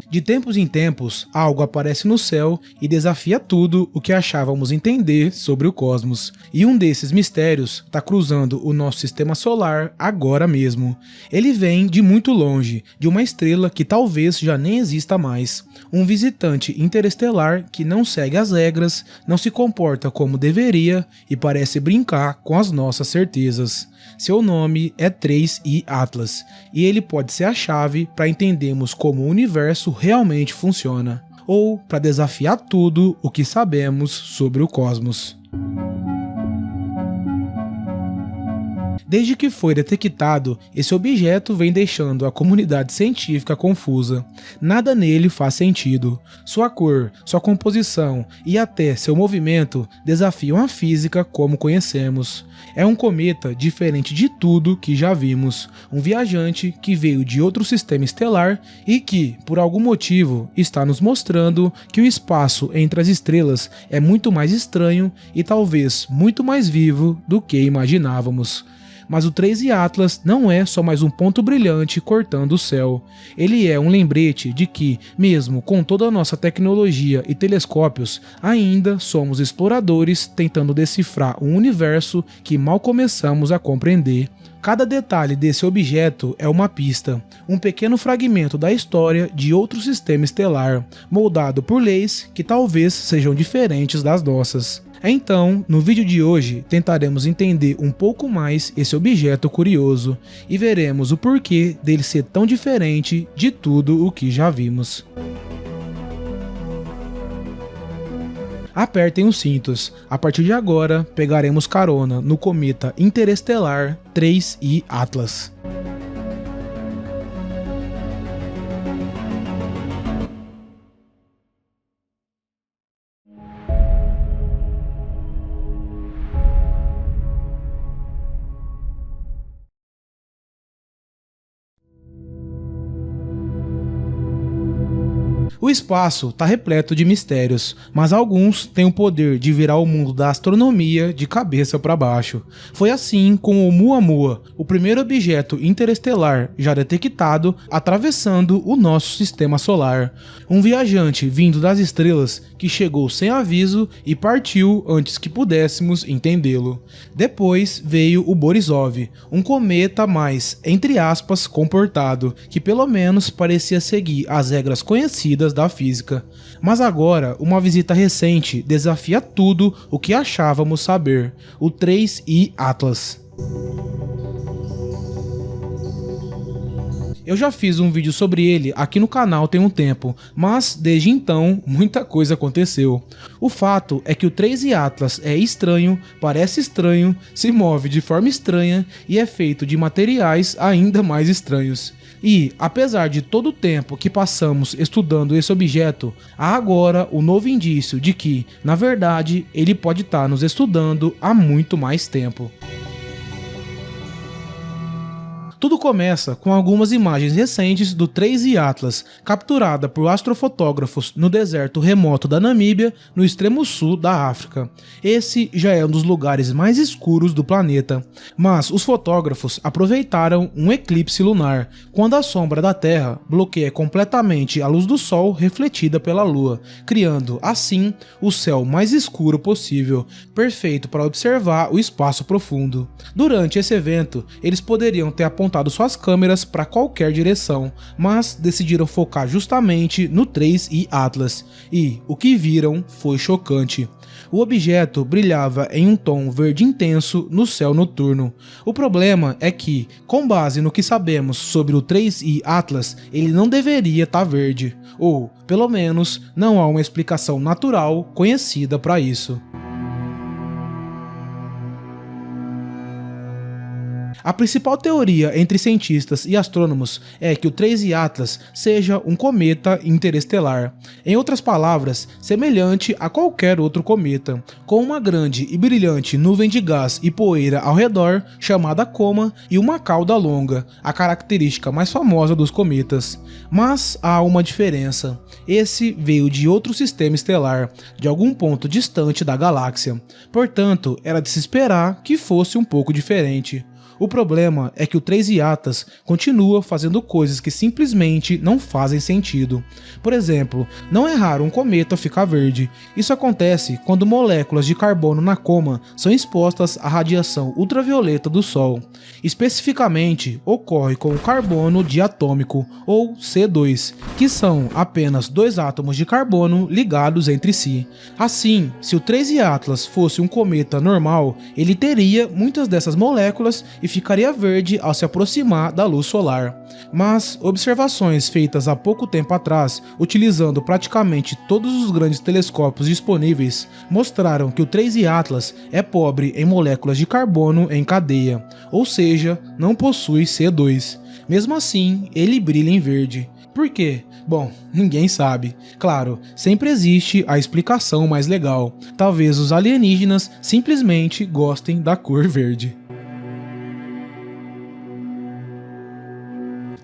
De tempos em tempos, algo aparece no céu e desafia tudo o que achávamos entender sobre o cosmos. E um desses mistérios está cruzando o nosso sistema solar agora mesmo. Ele vem de muito longe, de uma estrela que talvez já nem exista mais. Um visitante interestelar que não segue as regras, não se comporta como deveria e parece brincar com as nossas certezas. Seu nome é 3I Atlas, e ele pode ser a chave para entendermos como o universo realmente funciona, ou para desafiar tudo o que sabemos sobre o cosmos. Desde que foi detectado, esse objeto vem deixando a comunidade científica confusa. Nada nele faz sentido. Sua cor, sua composição e até seu movimento desafiam a física como conhecemos. É um cometa diferente de tudo que já vimos, um viajante que veio de outro sistema estelar e que, por algum motivo, está nos mostrando que o espaço entre as estrelas é muito mais estranho e talvez muito mais vivo do que imaginávamos. Mas o 3I Atlas não é só mais um ponto brilhante cortando o céu. Ele é um lembrete de que, mesmo com toda a nossa tecnologia e telescópios, ainda somos exploradores tentando decifrar um universo que mal começamos a compreender. Cada detalhe desse objeto é uma pista, um pequeno fragmento da história de outro sistema estelar, moldado por leis que talvez sejam diferentes das nossas. Então, no vídeo de hoje, tentaremos entender um pouco mais esse objeto curioso e veremos o porquê dele ser tão diferente de tudo o que já vimos. Apertem os cintos, a partir de agora pegaremos carona no cometa interestelar 3I Atlas. O espaço está repleto de mistérios, mas alguns têm o poder de virar o mundo da astronomia de cabeça para baixo. Foi assim com o Oumuamua, o primeiro objeto interestelar já detectado atravessando o nosso sistema solar. Um viajante vindo das estrelas que chegou sem aviso e partiu antes que pudéssemos entendê-lo. Depois veio o Borisov, um cometa mais, entre aspas, comportado, que pelo menos parecia seguir as regras conhecidas da física. Mas agora, uma visita recente desafia tudo o que achávamos saber: o 3I Atlas. Eu já fiz um vídeo sobre ele aqui no canal tem um tempo, mas desde então muita coisa aconteceu. O fato é que o 3I Atlas é estranho, parece estranho, se move de forma estranha e é feito de materiais ainda mais estranhos. E, apesar de todo o tempo que passamos estudando esse objeto, há agora o novo indício de que, na verdade, ele pode estar nos estudando há muito mais tempo. Tudo começa com algumas imagens recentes do 3I Atlas, capturada por astrofotógrafos no deserto remoto da Namíbia, no extremo sul da África. Esse já é um dos lugares mais escuros do planeta, mas os fotógrafos aproveitaram um eclipse lunar, quando a sombra da Terra bloqueia completamente a luz do Sol refletida pela Lua, criando, assim, o céu mais escuro possível, perfeito para observar o espaço profundo. Durante esse evento, eles poderiam ter apontado suas câmeras para qualquer direção, mas decidiram focar justamente no 3I Atlas, e o que viram foi chocante. O objeto brilhava em um tom verde intenso no céu noturno. O problema é que, com base no que sabemos sobre o 3I Atlas, ele não deveria estar verde, ou, pelo menos, não há uma explicação natural conhecida para isso. A principal teoria entre cientistas e astrônomos é que o 3I Atlas seja um cometa interestelar, em outras palavras, semelhante a qualquer outro cometa, com uma grande e brilhante nuvem de gás e poeira ao redor, chamada coma, e uma cauda longa, a característica mais famosa dos cometas. Mas há uma diferença: esse veio de outro sistema estelar, de algum ponto distante da galáxia, portanto era de se esperar que fosse um pouco diferente. O problema é que o 3I Atlas continua fazendo coisas que simplesmente não fazem sentido. Por exemplo, não é raro um cometa ficar verde. Isso acontece quando moléculas de carbono na coma são expostas à radiação ultravioleta do Sol. Especificamente, ocorre com o carbono diatômico, ou C2, que são apenas dois átomos de carbono ligados entre si. Assim, se o 3I Atlas fosse um cometa normal, ele teria muitas dessas moléculas e ficaria verde ao se aproximar da luz solar. Mas observações feitas há pouco tempo atrás, utilizando praticamente todos os grandes telescópios disponíveis, mostraram que o 3I Atlas é pobre em moléculas de carbono em cadeia, ou seja, não possui C2. Mesmo assim, ele brilha em verde. Por quê? Bom, ninguém sabe. Claro, sempre existe a explicação mais legal. Talvez os alienígenas simplesmente gostem da cor verde.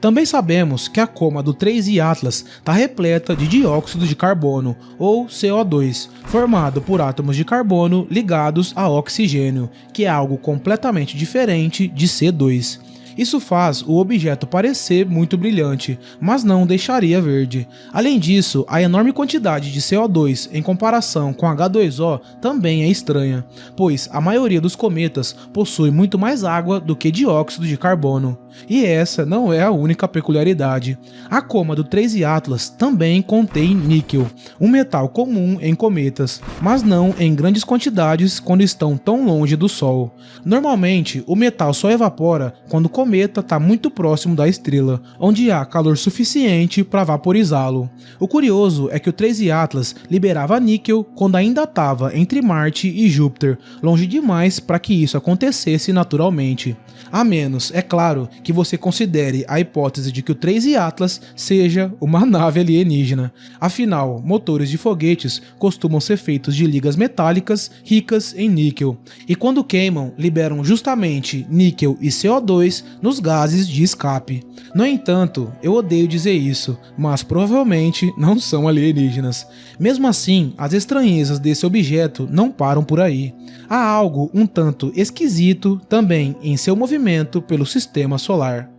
Também sabemos que a coma do 3I Atlas está repleta de dióxido de carbono, ou CO2, formado por átomos de carbono ligados a oxigênio, que é algo completamente diferente de C2. Isso faz o objeto parecer muito brilhante, mas não deixaria verde. Além disso, a enorme quantidade de CO2 em comparação com H2O também é estranha, pois a maioria dos cometas possui muito mais água do que dióxido de carbono. E essa não é a única peculiaridade. A coma do 3I Atlas também contém níquel, um metal comum em cometas, mas não em grandes quantidades quando estão tão longe do Sol. Normalmente, o metal só evapora quando o cometa está muito próximo da estrela, onde há calor suficiente para vaporizá-lo. O curioso é que o 3I Atlas liberava níquel quando ainda estava entre Marte e Júpiter, longe demais para que isso acontecesse naturalmente. A menos, é claro, que você considere a hipótese de que o 3I Atlas seja uma nave alienígena. Afinal, motores de foguetes costumam ser feitos de ligas metálicas ricas em níquel, e quando queimam, liberam justamente níquel e CO2 nos gases de escape. No entanto, eu odeio dizer isso, mas provavelmente não são alienígenas. Mesmo assim, as estranhezas desse objeto não param por aí. Há algo um tanto esquisito também em seu movimento pelo sistema solar.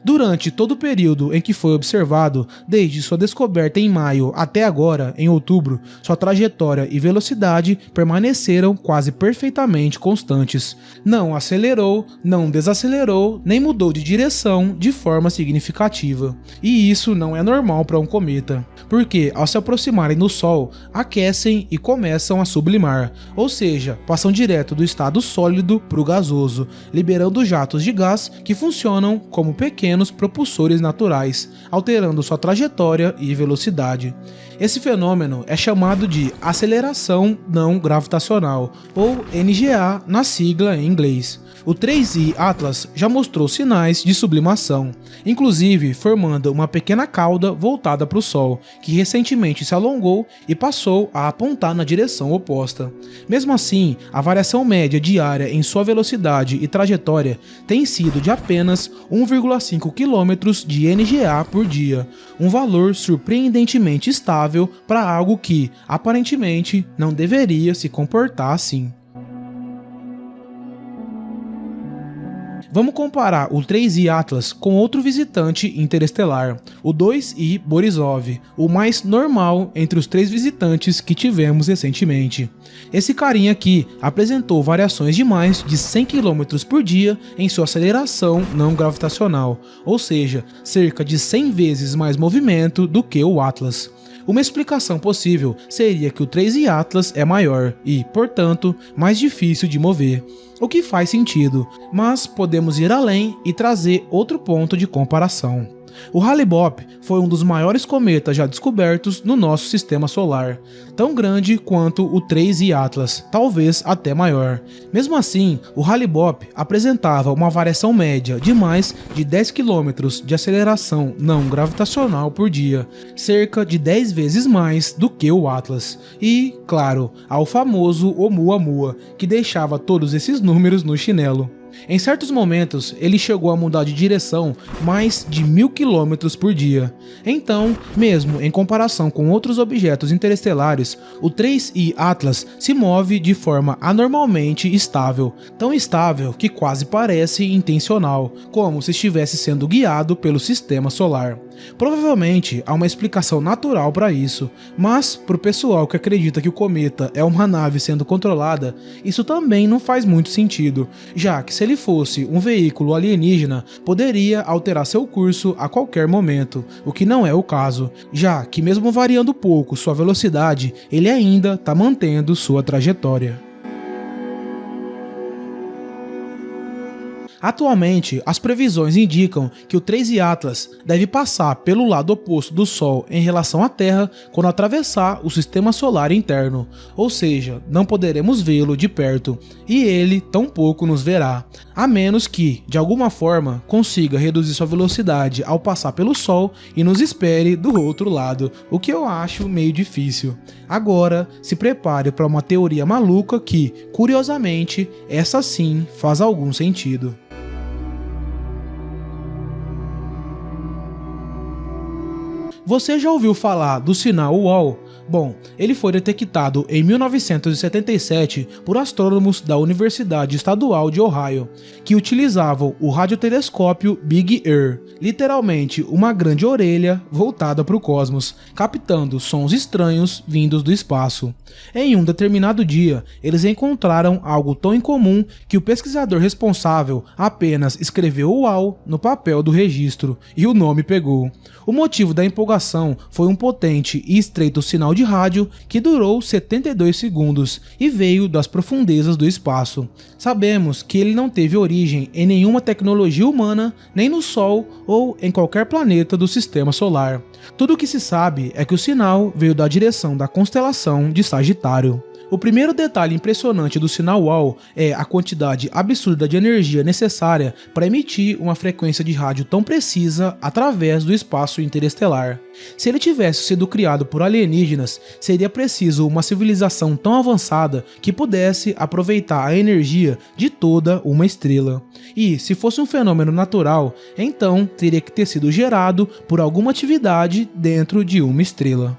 Durante todo o período em que foi observado, desde sua descoberta em maio até agora, em outubro, sua trajetória e velocidade permaneceram quase perfeitamente constantes. Não acelerou, não desacelerou, nem mudou de direção de forma significativa. E isso não é normal para um cometa, porque ao se aproximarem do Sol, aquecem e começam a sublimar, ou seja, passam direto do estado sólido para o gasoso, liberando jatos de gás que funcionam como pequenos propulsores naturais, alterando sua trajetória e velocidade. Esse fenômeno é chamado de aceleração não gravitacional, ou NGA na sigla em inglês. O 3I Atlas já mostrou sinais de sublimação, inclusive formando uma pequena cauda voltada para o Sol, que recentemente se alongou e passou a apontar na direção oposta. Mesmo assim, a variação média diária em sua velocidade e trajetória tem sido de apenas 1,5 km de NGA por dia, um valor surpreendentemente estável para algo que, aparentemente, não deveria se comportar assim. Vamos comparar o 3I Atlas com outro visitante interestelar, o 2I Borisov, o mais normal entre os três visitantes que tivemos recentemente. Esse carinha aqui apresentou variações de mais de 100 km por dia em sua aceleração não gravitacional, ou seja, cerca de 100 vezes mais movimento do que o Atlas. Uma explicação possível seria que o 3I Atlas é maior e, portanto, mais difícil de mover, o que faz sentido, mas podemos ir além e trazer outro ponto de comparação. O Hale-Bopp foi um dos maiores cometas já descobertos no nosso sistema solar, tão grande quanto o 3I Atlas, talvez até maior. Mesmo assim, o Hale-Bopp apresentava uma variação média de mais de 10 km de aceleração não gravitacional por dia, cerca de 10 vezes mais do que o Atlas. E, claro, ao famoso Oumuamua, que deixava todos esses números no chinelo. Em certos momentos, ele chegou a mudar de direção mais de 1000 km por dia. Então, mesmo em comparação com outros objetos interestelares, o 3I Atlas se move de forma anormalmente estável, tão estável que quase parece intencional, como se estivesse sendo guiado pelo sistema solar. Provavelmente há uma explicação natural para isso, mas para o pessoal que acredita que o cometa é uma nave sendo controlada, isso também não faz muito sentido, já que se ele fosse um veículo alienígena, poderia alterar seu curso a qualquer momento, o que não é o caso, já que mesmo variando pouco sua velocidade, ele ainda está mantendo sua trajetória. Atualmente, as previsões indicam que o 3I Atlas deve passar pelo lado oposto do Sol em relação à Terra quando atravessar o sistema solar interno, ou seja, não poderemos vê-lo de perto, e ele tampouco nos verá, a menos que, de alguma forma, consiga reduzir sua velocidade ao passar pelo Sol e nos espere do outro lado, o que eu acho meio difícil. Agora, se prepare para uma teoria maluca que, curiosamente, essa sim faz algum sentido. Você já ouviu falar do sinal UOL? Bom, ele foi detectado em 1977 por astrônomos da Universidade Estadual de Ohio, que utilizavam o radiotelescópio Big Ear, literalmente uma grande orelha voltada para o cosmos, captando sons estranhos vindos do espaço. Em um determinado dia, eles encontraram algo tão incomum que o pesquisador responsável apenas escreveu UAU no papel do registro, e o nome pegou. O motivo da empolgação foi um potente e estreito sinal de rádio que durou 72 segundos e veio das profundezas do espaço. Sabemos que ele não teve origem em nenhuma tecnologia humana, nem no Sol ou em qualquer planeta do sistema solar. Tudo o que se sabe é que o sinal veio da direção da constelação de Sagitário. O primeiro detalhe impressionante do sinal UOL é a quantidade absurda de energia necessária para emitir uma frequência de rádio tão precisa através do espaço interestelar. Se ele tivesse sido criado por alienígenas, seria preciso uma civilização tão avançada que pudesse aproveitar a energia de toda uma estrela. E, se fosse um fenômeno natural, então teria que ter sido gerado por alguma atividade dentro de uma estrela.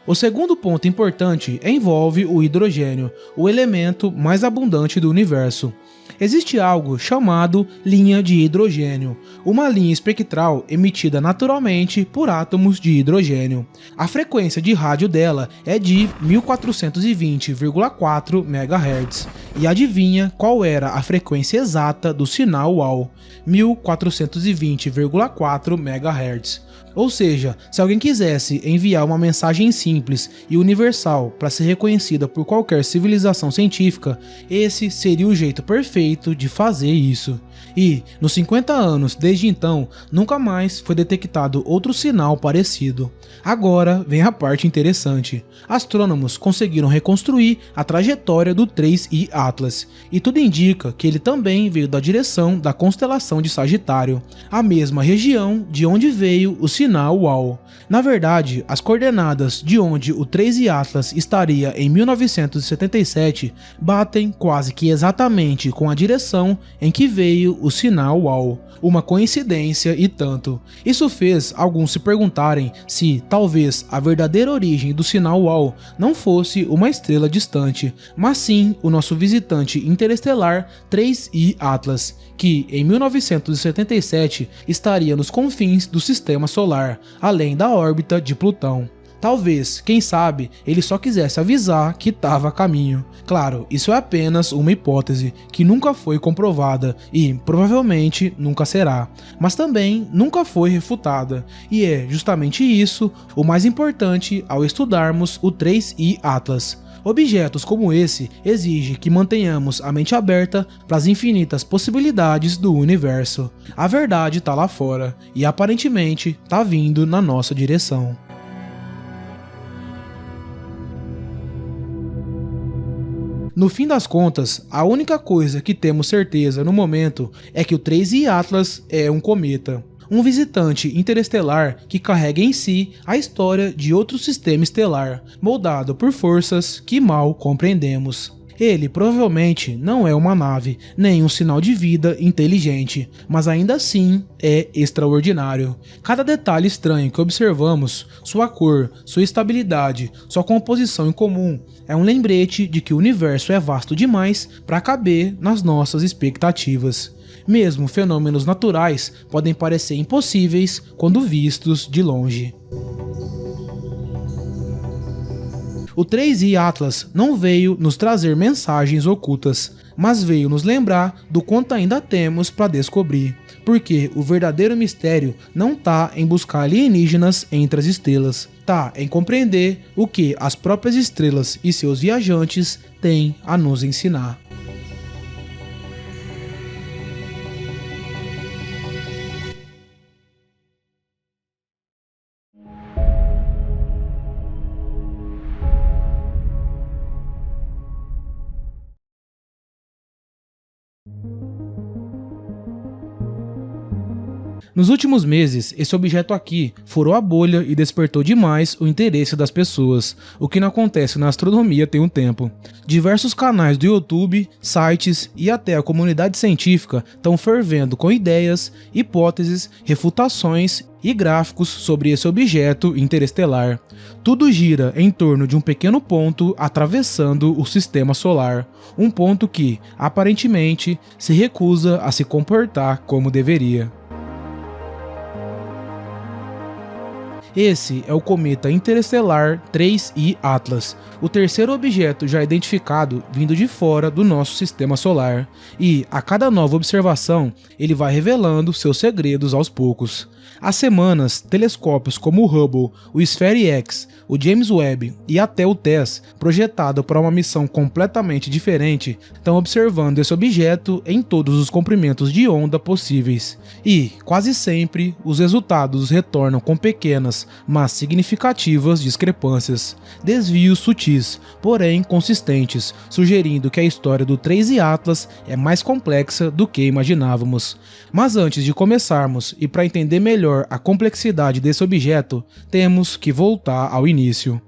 O segundo ponto importante envolve o hidrogênio, o elemento mais abundante do universo. Existe algo chamado linha de hidrogênio, uma linha espectral emitida naturalmente por átomos de hidrogênio. A frequência de rádio dela é de 1420,4 MHz. E adivinha qual era a frequência exata do sinal UOL? 1420,4 MHz. Ou seja, se alguém quisesse enviar uma mensagem simples e universal para ser reconhecida por qualquer civilização científica, esse seria o jeito perfeito de fazer isso. E, nos 50 anos desde então, nunca mais foi detectado outro sinal parecido. Agora vem a parte interessante. Astrônomos conseguiram reconstruir a trajetória do 3I Atlas, e tudo indica que ele também veio da direção da constelação de Sagitário, a mesma região de onde veio o sinal UOL. Na verdade, as coordenadas de onde o 3I Atlas estaria em 1977 batem quase que exatamente com a direção em que veio o sinal UOL. Uma coincidência e tanto. Isso fez alguns se perguntarem se, talvez, a verdadeira origem do sinal UOL não fosse uma estrela distante, mas sim o nosso visitante interestelar 3I Atlas, que em 1977 estaria nos confins do sistema solar, além da órbita de Plutão. Talvez, quem sabe, ele só quisesse avisar que estava a caminho. Claro, isso é apenas uma hipótese que nunca foi comprovada e provavelmente nunca será, mas também nunca foi refutada. E é justamente isso o mais importante ao estudarmos o 3I Atlas. Objetos como esse exigem que mantenhamos a mente aberta para as infinitas possibilidades do universo. A verdade está lá fora e aparentemente está vindo na nossa direção. No fim das contas, a única coisa que temos certeza no momento é que o 3I Atlas é um cometa. Um visitante interestelar que carrega em si a história de outro sistema estelar, moldado por forças que mal compreendemos. Ele provavelmente não é uma nave, nem um sinal de vida inteligente, mas ainda assim é extraordinário. Cada detalhe estranho que observamos, sua cor, sua estabilidade, sua composição incomum, é um lembrete de que o universo é vasto demais para caber nas nossas expectativas. Mesmo fenômenos naturais podem parecer impossíveis quando vistos de longe. O 3i Atlas não veio nos trazer mensagens ocultas, mas veio nos lembrar do quanto ainda temos para descobrir, porque o verdadeiro mistério não tá em buscar alienígenas entre as estrelas, tá em compreender o que as próprias estrelas e seus viajantes têm a nos ensinar. Nos últimos meses, esse objeto aqui furou a bolha e despertou demais o interesse das pessoas, o que não acontece na astronomia tem um tempo. Diversos canais do YouTube, sites e até a comunidade científica estão fervendo com ideias, hipóteses, refutações e gráficos sobre esse objeto interestelar. Tudo gira em torno de um pequeno ponto atravessando o sistema solar, um ponto que, aparentemente, se recusa a se comportar como deveria. Esse é o cometa interestelar 3i Atlas, o terceiro objeto já identificado vindo de fora do nosso sistema solar, e a cada nova observação ele vai revelando seus segredos aos poucos. Há semanas, telescópios como o Hubble, o SPHERE-X, o James Webb e até o TESS, projetado para uma missão completamente diferente, estão observando esse objeto em todos os comprimentos de onda possíveis. E, quase sempre, os resultados retornam com pequenas, mas significativas discrepâncias, desvios sutis, porém consistentes, sugerindo que a história do 3i Atlas é mais complexa do que imaginávamos. Mas antes de começarmos, e para entender melhor a complexidade desse objeto, temos que voltar ao início.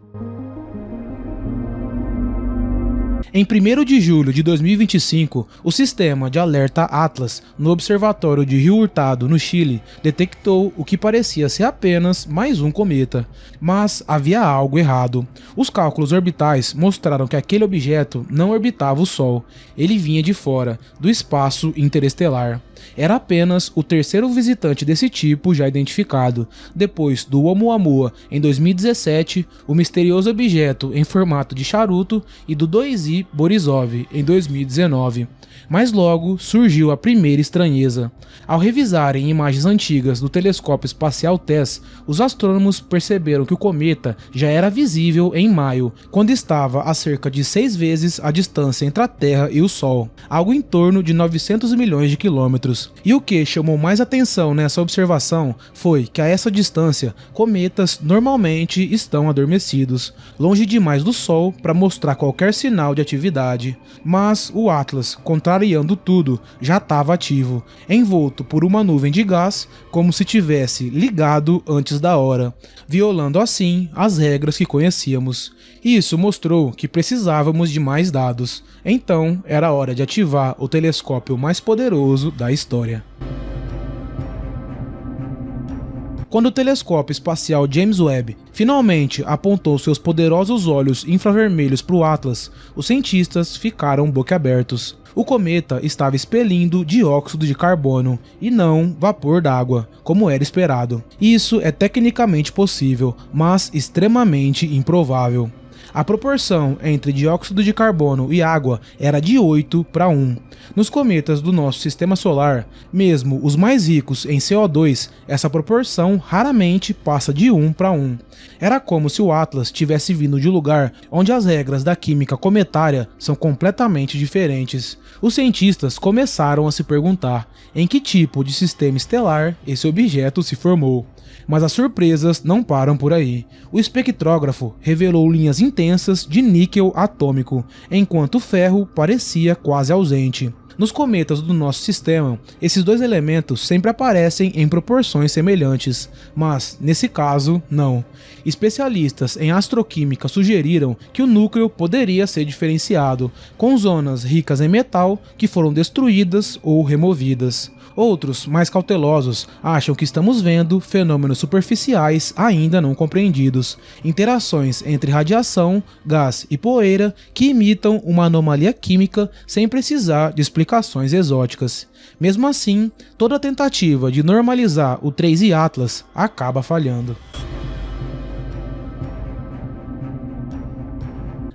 Em 1º de julho de 2025, o sistema de alerta Atlas, no observatório de Rio Hurtado, no Chile, detectou o que parecia ser apenas mais um cometa. Mas havia algo errado. Os cálculos orbitais mostraram que aquele objeto não orbitava o Sol. Ele vinha de fora, do espaço interestelar. Era apenas o terceiro visitante desse tipo já identificado. Depois do Oumuamua, em 2017, o misterioso objeto em formato de charuto e do 2i Borisov, em 2019. Mas logo surgiu a primeira estranheza. Ao revisarem imagens antigas do telescópio espacial TESS, os astrônomos perceberam que o cometa já era visível em maio, quando estava a cerca de 6 vezes a distância entre a Terra e o Sol, algo em torno de 900 milhões de quilômetros. E o que chamou mais atenção nessa observação foi que a essa distância, cometas normalmente estão adormecidos, longe demais do Sol para mostrar qualquer sinal de atividade. Mas o Atlas, contrariando tudo, já estava ativo, envolto por uma nuvem de gás, como se tivesse ligado antes da hora, violando assim as regras que conhecíamos. Isso mostrou que precisávamos de mais dados, então era hora de ativar o telescópio mais poderoso da história. Quando o telescópio espacial James Webb finalmente apontou seus poderosos olhos infravermelhos para o Atlas, os cientistas ficaram boquiabertos. O cometa estava expelindo dióxido de carbono e não vapor d'água, como era esperado. Isso é tecnicamente possível, mas extremamente improvável. A proporção entre dióxido de carbono e água era de 8:1. Nos cometas do nosso sistema solar, mesmo os mais ricos em CO2, essa proporção raramente passa de 1:1. Era como se o Atlas tivesse vindo de um lugar onde as regras da química cometária são completamente diferentes. Os cientistas começaram a se perguntar em que tipo de sistema estelar esse objeto se formou. Mas as surpresas não param por aí. O espectrógrafo revelou linhas intensas de níquel atômico, enquanto o ferro parecia quase ausente. Nos cometas do nosso sistema, esses dois elementos sempre aparecem em proporções semelhantes, mas, nesse caso, não. Especialistas em astroquímica sugeriram que o núcleo poderia ser diferenciado, com zonas ricas em metal que foram destruídas ou removidas. Outros, mais cautelosos, acham que estamos vendo fenômenos superficiais ainda não compreendidos, interações entre radiação, gás e poeira que imitam uma anomalia química sem precisar de explicações exóticas. Mesmo assim, toda tentativa de normalizar o 3I Atlas acaba falhando.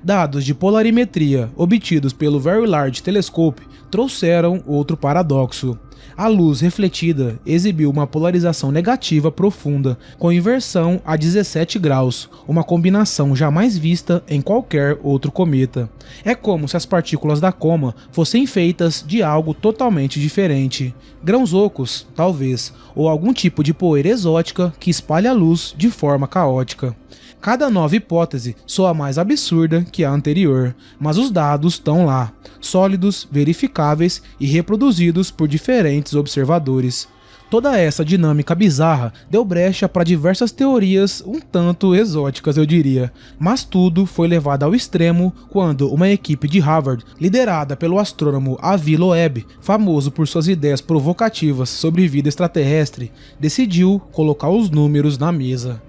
Dados de polarimetria obtidos pelo Very Large Telescope trouxeram outro paradoxo. A luz refletida exibiu uma polarização negativa profunda, com inversão a 17 graus, uma combinação jamais vista em qualquer outro cometa. É como se as partículas da coma fossem feitas de algo totalmente diferente. Grãos ocos, talvez, ou algum tipo de poeira exótica que espalha a luz de forma caótica. Cada nova hipótese soa mais absurda que a anterior, mas os dados estão lá, sólidos, verificáveis e reproduzidos por diferentes observadores. Toda essa dinâmica bizarra deu brecha para diversas teorias um tanto exóticas, eu diria, mas tudo foi levado ao extremo quando uma equipe de Harvard, liderada pelo astrônomo Avi Loeb, famoso por suas ideias provocativas sobre vida extraterrestre, decidiu colocar os números na mesa.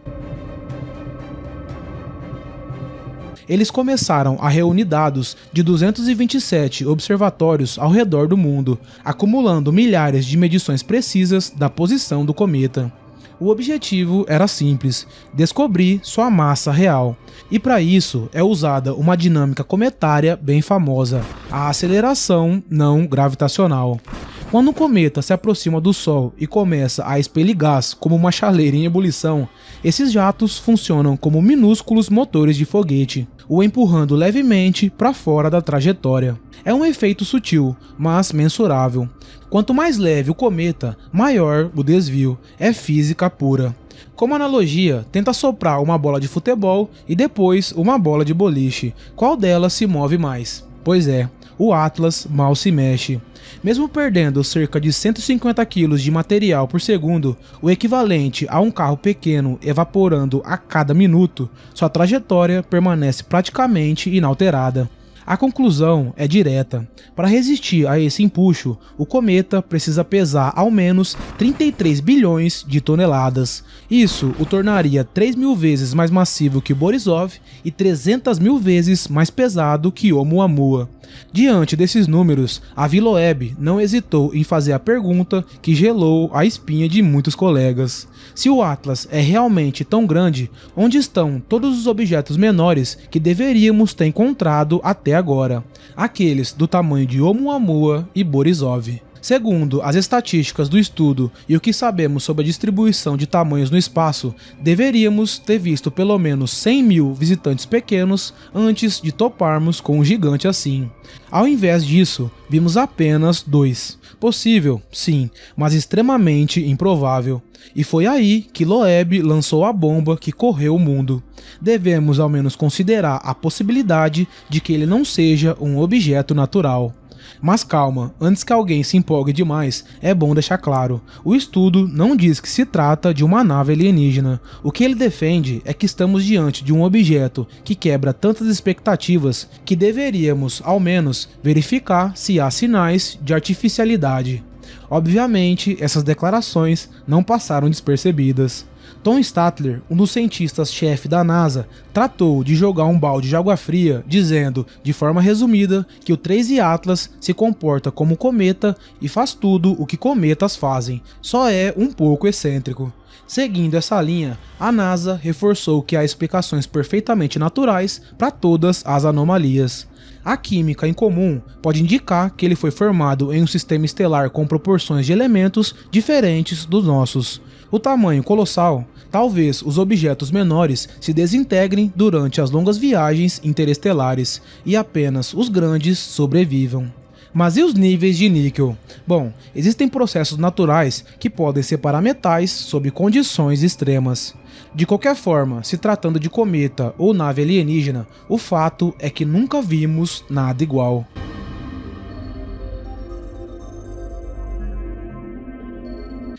Eles começaram a reunir dados de 227 observatórios ao redor do mundo, acumulando milhares de medições precisas da posição do cometa. O objetivo era simples: descobrir sua massa real. E para isso é usada uma dinâmica cometária bem famosa, a aceleração não gravitacional. Quando um cometa se aproxima do Sol e começa a expelir gás como uma chaleira em ebulição, esses jatos funcionam como minúsculos motores de foguete, o empurrando levemente para fora da trajetória. É um efeito sutil, mas mensurável. Quanto mais leve o cometa, maior o desvio. É física pura. Como analogia, tenta soprar uma bola de futebol e depois uma bola de boliche. Qual delas se move mais? Pois é, o Atlas mal se mexe. Mesmo perdendo cerca de 150 kg de material por segundo, o equivalente a um carro pequeno evaporando a cada minuto, sua trajetória permanece praticamente inalterada. A conclusão é direta. Para resistir a esse empuxo, o cometa precisa pesar ao menos 33 bilhões de toneladas. Isso o tornaria 3.000 vezes mais massivo que Borisov e 300.000 vezes mais pesado que Oumuamua. Diante desses números, Avi Loeb não hesitou em fazer a pergunta que gelou a espinha de muitos colegas. Se o Atlas é realmente tão grande, onde estão todos os objetos menores que deveríamos ter encontrado até agora? Aqueles do tamanho de Oumuamua e Borisov. Segundo as estatísticas do estudo e o que sabemos sobre a distribuição de tamanhos no espaço, deveríamos ter visto pelo menos 100.000 visitantes pequenos antes de toparmos com um gigante assim. Ao invés disso, vimos apenas 2. Possível, sim, mas extremamente improvável. E foi aí que Loeb lançou a bomba que correu o mundo. Devemos ao menos considerar a possibilidade de que ele não seja um objeto natural. Mas calma, antes que alguém se empolgue demais, é bom deixar claro, o estudo não diz que se trata de uma nave alienígena. O que ele defende é que estamos diante de um objeto que quebra tantas expectativas que deveríamos, ao menos, verificar se há sinais de artificialidade. Obviamente, essas declarações não passaram despercebidas. Tom Statler, um dos cientistas-chefe da NASA, tratou de jogar um balde de água fria, dizendo, de forma resumida, que o 3I Atlas se comporta como um cometa e faz tudo o que cometas fazem, só é um pouco excêntrico. Seguindo essa linha, a NASA reforçou que há explicações perfeitamente naturais para todas as anomalias. A química em comum pode indicar que ele foi formado em um sistema estelar com proporções de elementos diferentes dos nossos. O tamanho colossal, talvez os objetos menores se desintegrem durante as longas viagens interestelares e apenas os grandes sobrevivam. Mas e os níveis de níquel? Bom, existem processos naturais que podem separar metais sob condições extremas. De qualquer forma, se tratando de cometa ou nave alienígena, o fato é que nunca vimos nada igual.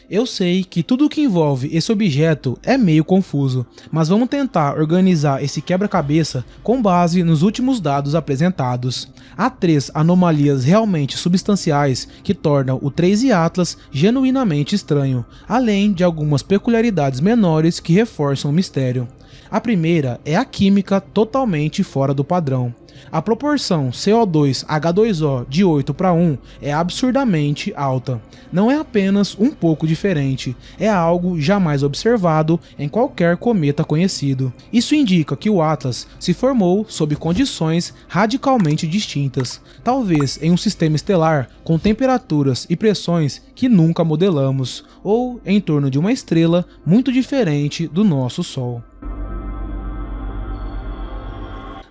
Eu sei que tudo o que envolve esse objeto é meio confuso, mas vamos tentar organizar esse quebra-cabeça com base nos últimos dados apresentados. Há 3 anomalias realmente substanciais que tornam o 3i Atlas genuinamente estranho, além de algumas peculiaridades menores que reforçam o mistério. A primeira é a química totalmente fora do padrão. A proporção CO2H2O de 8:1 é absurdamente alta. Não é apenas um pouco diferente, é algo jamais observado em qualquer cometa conhecido. Isso indica que o Atlas se formou sob condições radicalmente distintas, talvez em um sistema estelar com temperaturas e pressões que nunca modelamos, ou em torno de uma estrela muito diferente do nosso Sol.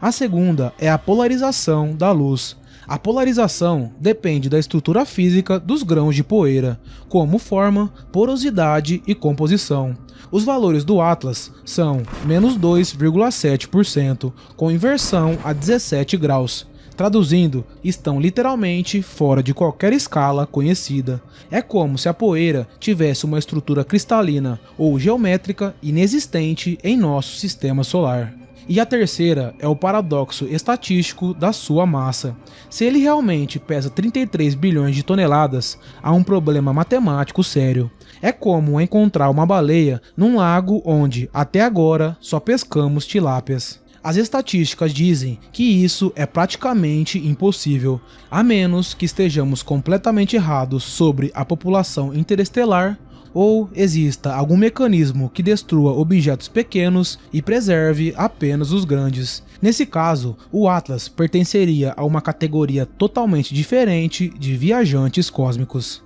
A segunda é a polarização da luz. A polarização depende da estrutura física dos grãos de poeira, como forma, porosidade e composição. Os valores do Atlas são menos 2,7%, com inversão a 17 graus. Traduzindo, estão literalmente fora de qualquer escala conhecida. É como se a poeira tivesse uma estrutura cristalina ou geométrica inexistente em nosso sistema solar. E a terceira é o paradoxo estatístico da sua massa. Se ele realmente pesa 33 bilhões de toneladas, há um problema matemático sério. É como encontrar uma baleia num lago onde, até agora, só pescamos tilápias. As estatísticas dizem que isso é praticamente impossível, a menos que estejamos completamente errados sobre a população interestelar, ou exista algum mecanismo que destrua objetos pequenos e preserve apenas os grandes. Nesse caso, o Atlas pertenceria a uma categoria totalmente diferente de viajantes cósmicos.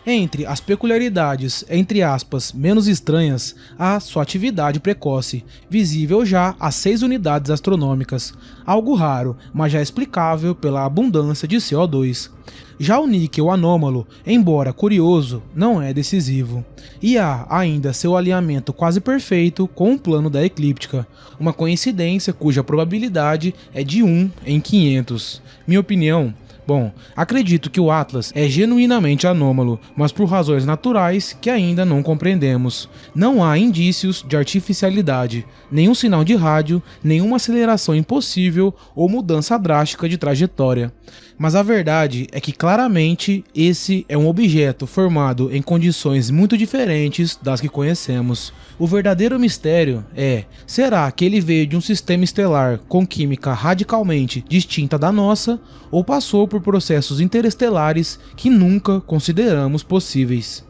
Entre as peculiaridades, entre aspas, menos estranhas, há sua atividade precoce, visível já a 6 unidades astronômicas, algo raro, mas já explicável pela abundância de CO2. Já o níquel anômalo, embora curioso, não é decisivo. E há ainda seu alinhamento quase perfeito com o plano da eclíptica, uma coincidência cuja probabilidade é de 1 em 500. Minha opinião? Bom, acredito que o Atlas é genuinamente anômalo, mas por razões naturais que ainda não compreendemos. Não há indícios de artificialidade, nenhum sinal de rádio, nenhuma aceleração impossível ou mudança drástica de trajetória. Mas a verdade é que claramente esse é um objeto formado em condições muito diferentes das que conhecemos. O verdadeiro mistério é: será que ele veio de um sistema estelar com química radicalmente distinta da nossa, ou passou por processos interestelares que nunca consideramos possíveis?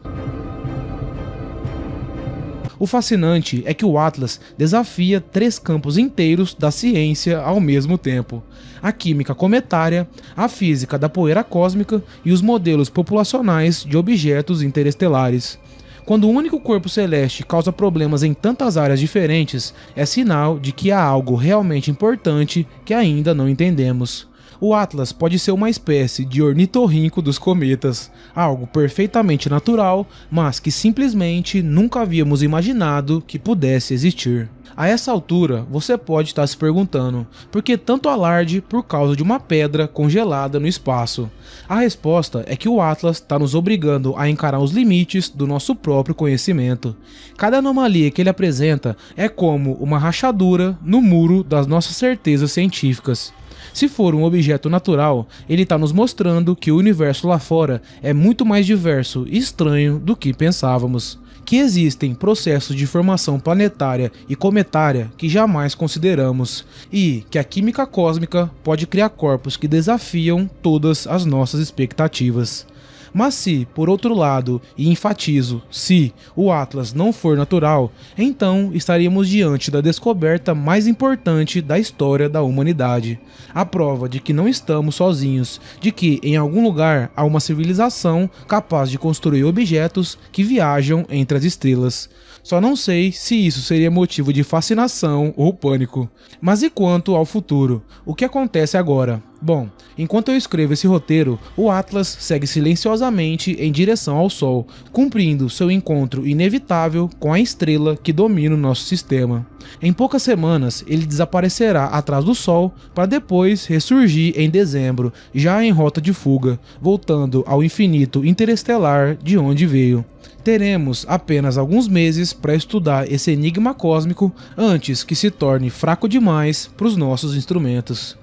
O fascinante é que o Atlas desafia 3 campos inteiros da ciência ao mesmo tempo: a química cometária, a física da poeira cósmica e os modelos populacionais de objetos interestelares. Quando um único corpo celeste causa problemas em tantas áreas diferentes, é sinal de que há algo realmente importante que ainda não entendemos. O Atlas pode ser uma espécie de ornitorrinco dos cometas, algo perfeitamente natural, mas que simplesmente nunca havíamos imaginado que pudesse existir. A essa altura, você pode estar se perguntando: por que tanto alarde por causa de uma pedra congelada no espaço? A resposta é que o Atlas está nos obrigando a encarar os limites do nosso próprio conhecimento. Cada anomalia que ele apresenta é como uma rachadura no muro das nossas certezas científicas. Se for um objeto natural, ele está nos mostrando que o universo lá fora é muito mais diverso e estranho do que pensávamos. Que existem processos de formação planetária e cometária que jamais consideramos, e que a química cósmica pode criar corpos que desafiam todas as nossas expectativas. Mas se, por outro lado, e enfatizo, se o Atlas não for natural, então estaríamos diante da descoberta mais importante da história da humanidade. A prova de que não estamos sozinhos, de que em algum lugar há uma civilização capaz de construir objetos que viajam entre as estrelas. Só não sei se isso seria motivo de fascinação ou pânico. Mas e quanto ao futuro? O que acontece agora? Bom, enquanto eu escrevo esse roteiro, o Atlas segue silenciosamente em direção ao Sol, cumprindo seu encontro inevitável com a estrela que domina o nosso sistema. Em poucas semanas, ele desaparecerá atrás do Sol para depois ressurgir em dezembro, já em rota de fuga, voltando ao infinito interestelar de onde veio. Teremos apenas alguns meses para estudar esse enigma cósmico antes que se torne fraco demais para os nossos instrumentos.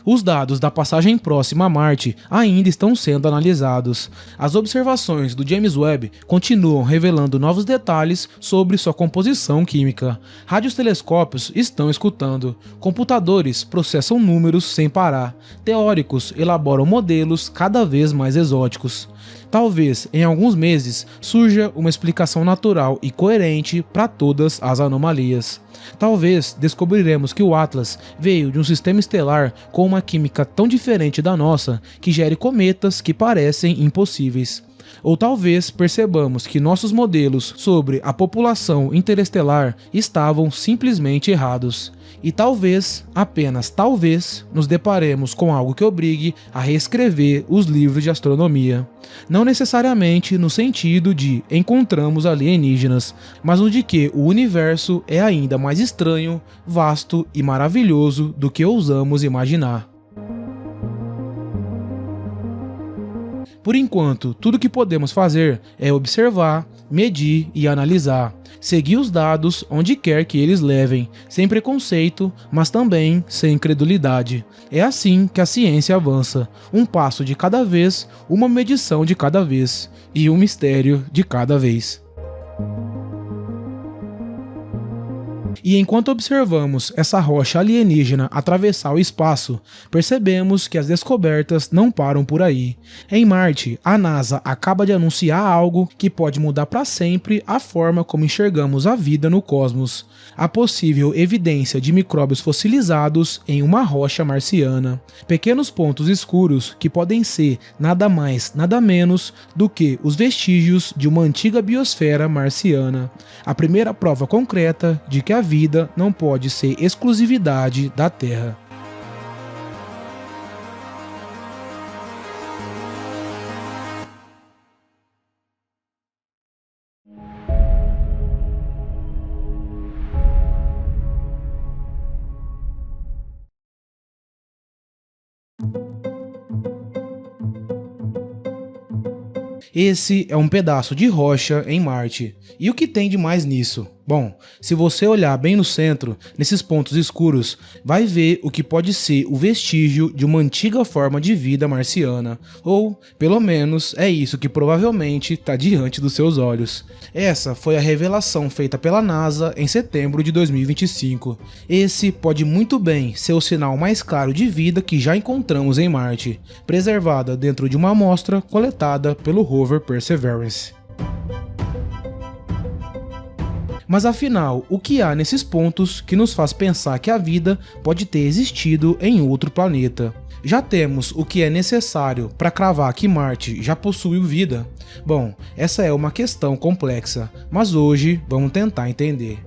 Os dados da passagem próxima a Marte ainda estão sendo analisados. As observações do James Webb continuam revelando novos detalhes sobre sua composição química. Radiotelescópios estão escutando. Computadores processam números sem parar. Teóricos elaboram modelos cada vez mais exóticos. Talvez, em alguns meses, surja uma explicação natural e coerente para todas as anomalias. Talvez descobriremos que o Atlas veio de um sistema estelar com uma química tão diferente da nossa que gere cometas que parecem impossíveis. Ou talvez percebamos que nossos modelos sobre a população interestelar estavam simplesmente errados. E talvez, apenas talvez, nos deparemos com algo que obrigue a reescrever os livros de astronomia. Não necessariamente no sentido de encontramos alienígenas, mas no de que o universo é ainda mais estranho, vasto e maravilhoso do que ousamos imaginar. Por enquanto, tudo que podemos fazer é observar, medir e analisar. Seguir os dados onde quer que eles levem, sem preconceito, mas também sem incredulidade. É assim que a ciência avança, um passo de cada vez, uma medição de cada vez, e um mistério de cada vez. E enquanto observamos essa rocha alienígena atravessar o espaço, percebemos que as descobertas não param por aí. Em Marte, a NASA acaba de anunciar algo que pode mudar para sempre a forma como enxergamos a vida no cosmos: a possível evidência de micróbios fossilizados em uma rocha marciana. Pequenos pontos escuros que podem ser nada mais, nada menos do que os vestígios de uma antiga biosfera marciana. A primeira prova concreta de que a vida não pode ser exclusividade da Terra. Esse é um pedaço de rocha em Marte. E o que tem de mais nisso? Bom, se você olhar bem no centro, nesses pontos escuros, vai ver o que pode ser o vestígio de uma antiga forma de vida marciana, ou, pelo menos, é isso que provavelmente está diante dos seus olhos. Essa foi a revelação feita pela NASA em setembro de 2025. Esse pode muito bem ser o sinal mais claro de vida que já encontramos em Marte, preservada dentro de uma amostra coletada pelo rover Perseverance. Mas afinal, o que há nesses pontos que nos faz pensar que a vida pode ter existido em outro planeta? Já temos o que é necessário para cravar que Marte já possuiu vida? Bom, essa é uma questão complexa, mas hoje vamos tentar entender.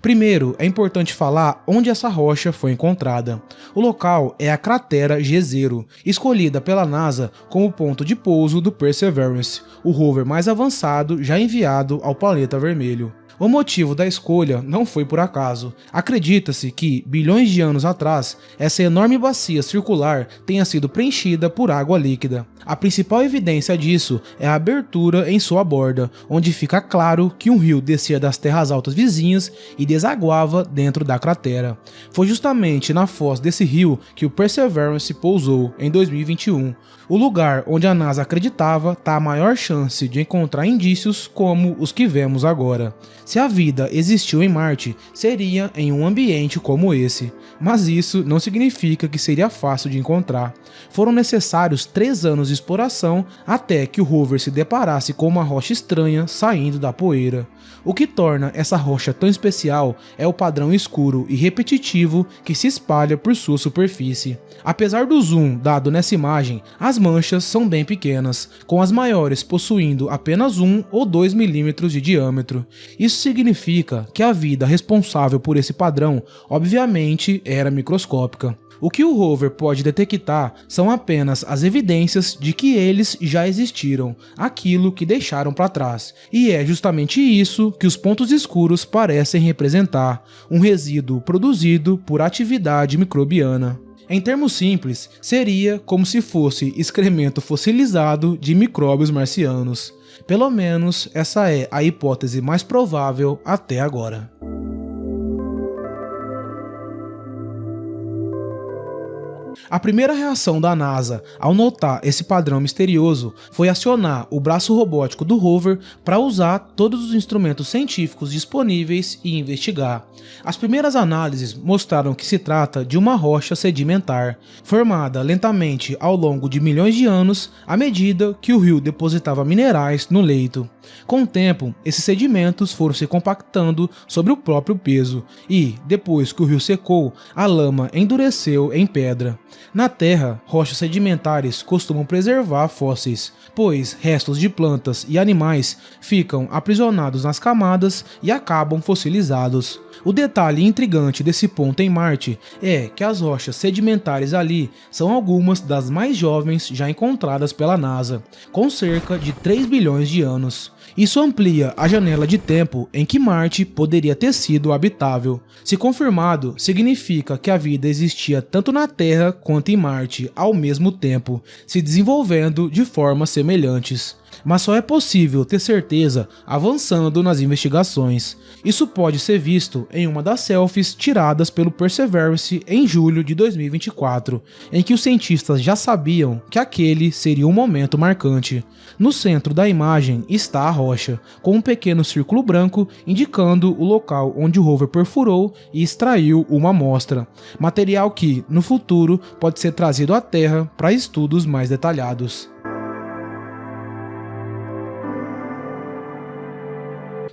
Primeiro, é importante falar onde essa rocha foi encontrada. O local é a cratera Jezero, escolhida pela NASA como ponto de pouso do Perseverance, o rover mais avançado já enviado ao planeta vermelho. O motivo da escolha não foi por acaso. Acredita-se que, bilhões de anos atrás, essa enorme bacia circular tenha sido preenchida por água líquida. A principal evidência disso é a abertura em sua borda, onde fica claro que um rio descia das terras altas vizinhas e desaguava dentro da cratera. Foi justamente na foz desse rio que o Perseverance pousou em 2021, o lugar onde a NASA acreditava tá a maior chance de encontrar indícios como os que vemos agora. Se a vida existiu em Marte, seria em um ambiente como esse, mas isso não significa que seria fácil de encontrar. Foram necessários 3 anos de exploração até que o rover se deparasse com uma rocha estranha saindo da poeira. O que torna essa rocha tão especial é o padrão escuro e repetitivo que se espalha por sua superfície. Apesar do zoom dado nessa imagem, as manchas são bem pequenas, com as maiores possuindo apenas 1 ou 2 milímetros de diâmetro. Isso significa que a vida responsável por esse padrão, obviamente, era microscópica. O que o rover pode detectar são apenas as evidências de que eles já existiram, aquilo que deixaram para trás. E é justamente isso que os pontos escuros parecem representar, um resíduo produzido por atividade microbiana. Em termos simples, seria como se fosse excremento fossilizado de micróbios marcianos. Pelo menos essa é a hipótese mais provável até agora. A primeira reação da NASA ao notar esse padrão misterioso foi acionar o braço robótico do rover para usar todos os instrumentos científicos disponíveis e investigar. As primeiras análises mostraram que se trata de uma rocha sedimentar, formada lentamente ao longo de milhões de anos à medida que o rio depositava minerais no leito. Com o tempo, esses sedimentos foram se compactando sobre o próprio peso e, depois que o rio secou, a lama endureceu em pedra. Na Terra, rochas sedimentares costumam preservar fósseis, pois restos de plantas e animais ficam aprisionados nas camadas e acabam fossilizados. O detalhe intrigante desse ponto em Marte é que as rochas sedimentares ali são algumas das mais jovens já encontradas pela NASA, com cerca de 3 bilhões de anos. Isso amplia a janela de tempo em que Marte poderia ter sido habitável. Se confirmado, significa que a vida existia tanto na Terra quanto em Marte ao mesmo tempo, se desenvolvendo de formas semelhantes. Mas só é possível ter certeza avançando nas investigações. Isso pode ser visto em uma das selfies tiradas pelo Perseverance em julho de 2024, em que os cientistas já sabiam que aquele seria um momento marcante. No centro da imagem está a rocha, com um pequeno círculo branco indicando o local onde o rover perfurou e extraiu uma amostra, material que, no futuro, pode ser trazido à Terra para estudos mais detalhados.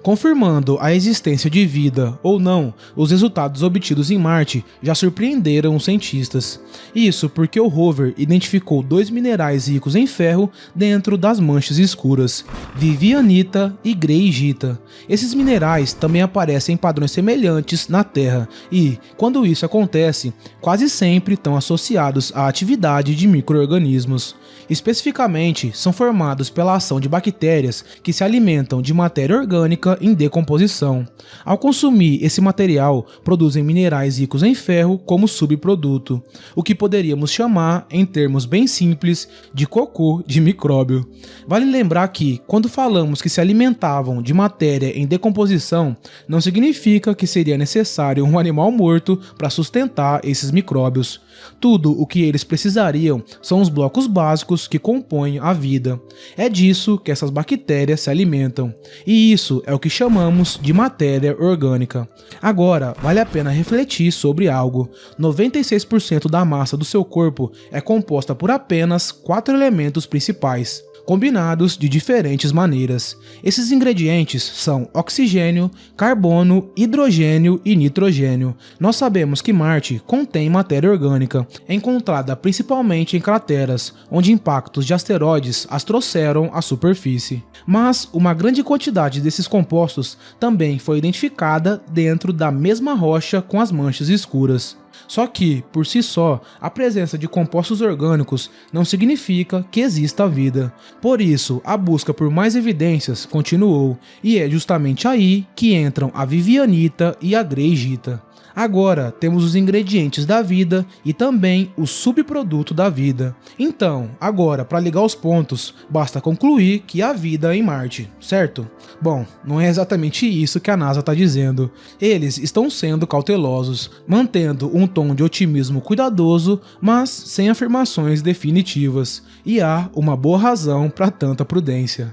Confirmando a existência de vida ou não, os resultados obtidos em Marte já surpreenderam os cientistas. Isso porque o rover identificou 2 minerais ricos em ferro dentro das manchas escuras, vivianita e greigita. Esses minerais também aparecem em padrões semelhantes na Terra e, quando isso acontece, quase sempre estão associados à atividade de micro-organismos. Especificamente, são formados pela ação de bactérias que se alimentam de matéria orgânica em decomposição. Ao consumir esse material, produzem minerais ricos em ferro como subproduto, o que poderíamos chamar, em termos bem simples, de cocô de micróbio. Vale lembrar que, quando falamos que se alimentavam de matéria em decomposição, não significa que seria necessário um animal morto para sustentar esses micróbios. Tudo o que eles precisariam são os blocos básicos que compõem a vida. É disso que essas bactérias se alimentam, e isso é o que chamamos de matéria orgânica. Agora, vale a pena refletir sobre algo. 96% da massa do seu corpo é composta por apenas 4 elementos principais, combinados de diferentes maneiras. Esses ingredientes são oxigênio, carbono, hidrogênio e nitrogênio. Nós sabemos que Marte contém matéria orgânica, encontrada principalmente em crateras, onde impactos de asteroides as trouxeram à superfície. Mas uma grande quantidade desses compostos também foi identificada dentro da mesma rocha com as manchas escuras. Só que, por si só, a presença de compostos orgânicos não significa que exista vida. Por isso, a busca por mais evidências continuou, e é justamente aí que entram a vivianita e a greigita. Agora temos os ingredientes da vida e também o subproduto da vida. Então, agora, para ligar os pontos, basta concluir que há vida em Marte, certo? Bom, não é exatamente isso que a NASA está dizendo. Eles estão sendo cautelosos, mantendo um tom de otimismo cuidadoso, mas sem afirmações definitivas. E há uma boa razão para tanta prudência.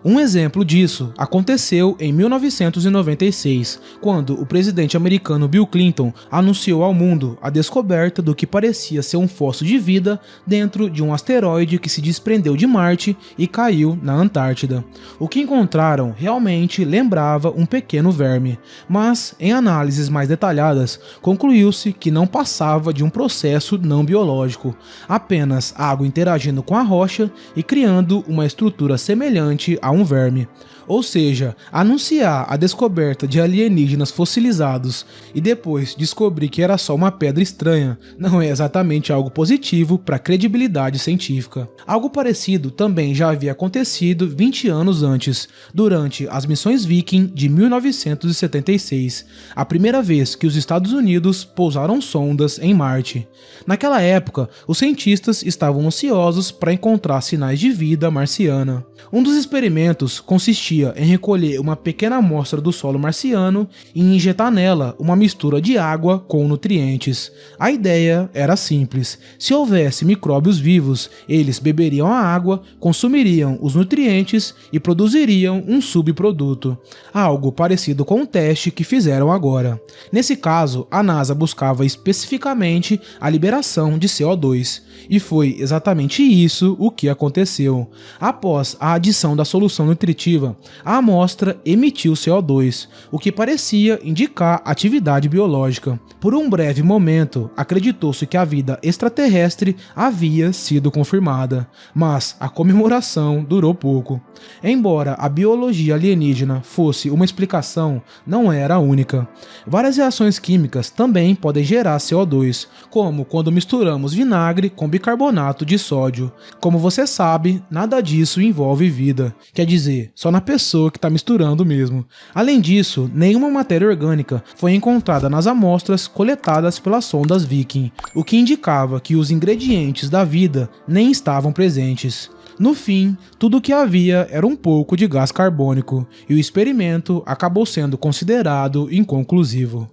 Um exemplo disso aconteceu em 1996, quando o presidente americano Bill Clinton anunciou ao mundo a descoberta do que parecia ser um fóssil de vida dentro de um asteroide que se desprendeu de Marte e caiu na Antártida. O que encontraram realmente lembrava um pequeno verme, mas em análises mais detalhadas concluiu-se que não passava de um processo não biológico, apenas água interagindo com a rocha e criando uma estrutura semelhante a um verme. Ou seja, anunciar a descoberta de alienígenas fossilizados e depois descobrir que era só uma pedra estranha não é exatamente algo positivo para a credibilidade científica. Algo parecido também já havia acontecido 20 anos antes, durante as missões Viking de 1976, a primeira vez que os Estados Unidos pousaram sondas em Marte. Naquela época, os cientistas estavam ansiosos para encontrar sinais de vida marciana. Um dos experimentos consistia em recolher uma pequena amostra do solo marciano e injetar nela uma mistura de água com nutrientes. A ideia era simples: se houvesse micróbios vivos, eles beberiam a água, consumiriam os nutrientes e produziriam um subproduto, algo parecido com o teste que fizeram agora. Nesse caso, a NASA buscava especificamente a liberação de CO2, e foi exatamente isso o que aconteceu. Após a adição da solução nutritiva, a amostra emitiu CO2, o que parecia indicar atividade biológica. Por um breve momento, acreditou-se que a vida extraterrestre havia sido confirmada, mas a comemoração durou pouco. Embora a biologia alienígena fosse uma explicação, não era a única. Várias reações químicas também podem gerar CO2, como quando misturamos vinagre com bicarbonato de sódio. Como você sabe, nada disso envolve vida, quer dizer, só na pessoa que está misturando mesmo. Além disso, nenhuma matéria orgânica foi encontrada nas amostras coletadas pelas sondas Viking, o que indicava que os ingredientes da vida nem estavam presentes. No fim, tudo o que havia era um pouco de gás carbônico, e o experimento acabou sendo considerado inconclusivo.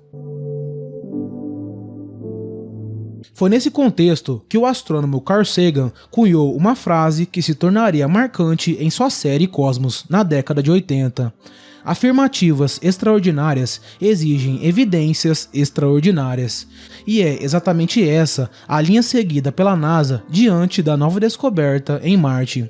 Foi nesse contexto que o astrônomo Carl Sagan cunhou uma frase que se tornaria marcante em sua série Cosmos, na década de 80. Afirmativas extraordinárias exigem evidências extraordinárias. E é exatamente essa a linha seguida pela NASA diante da nova descoberta em Marte.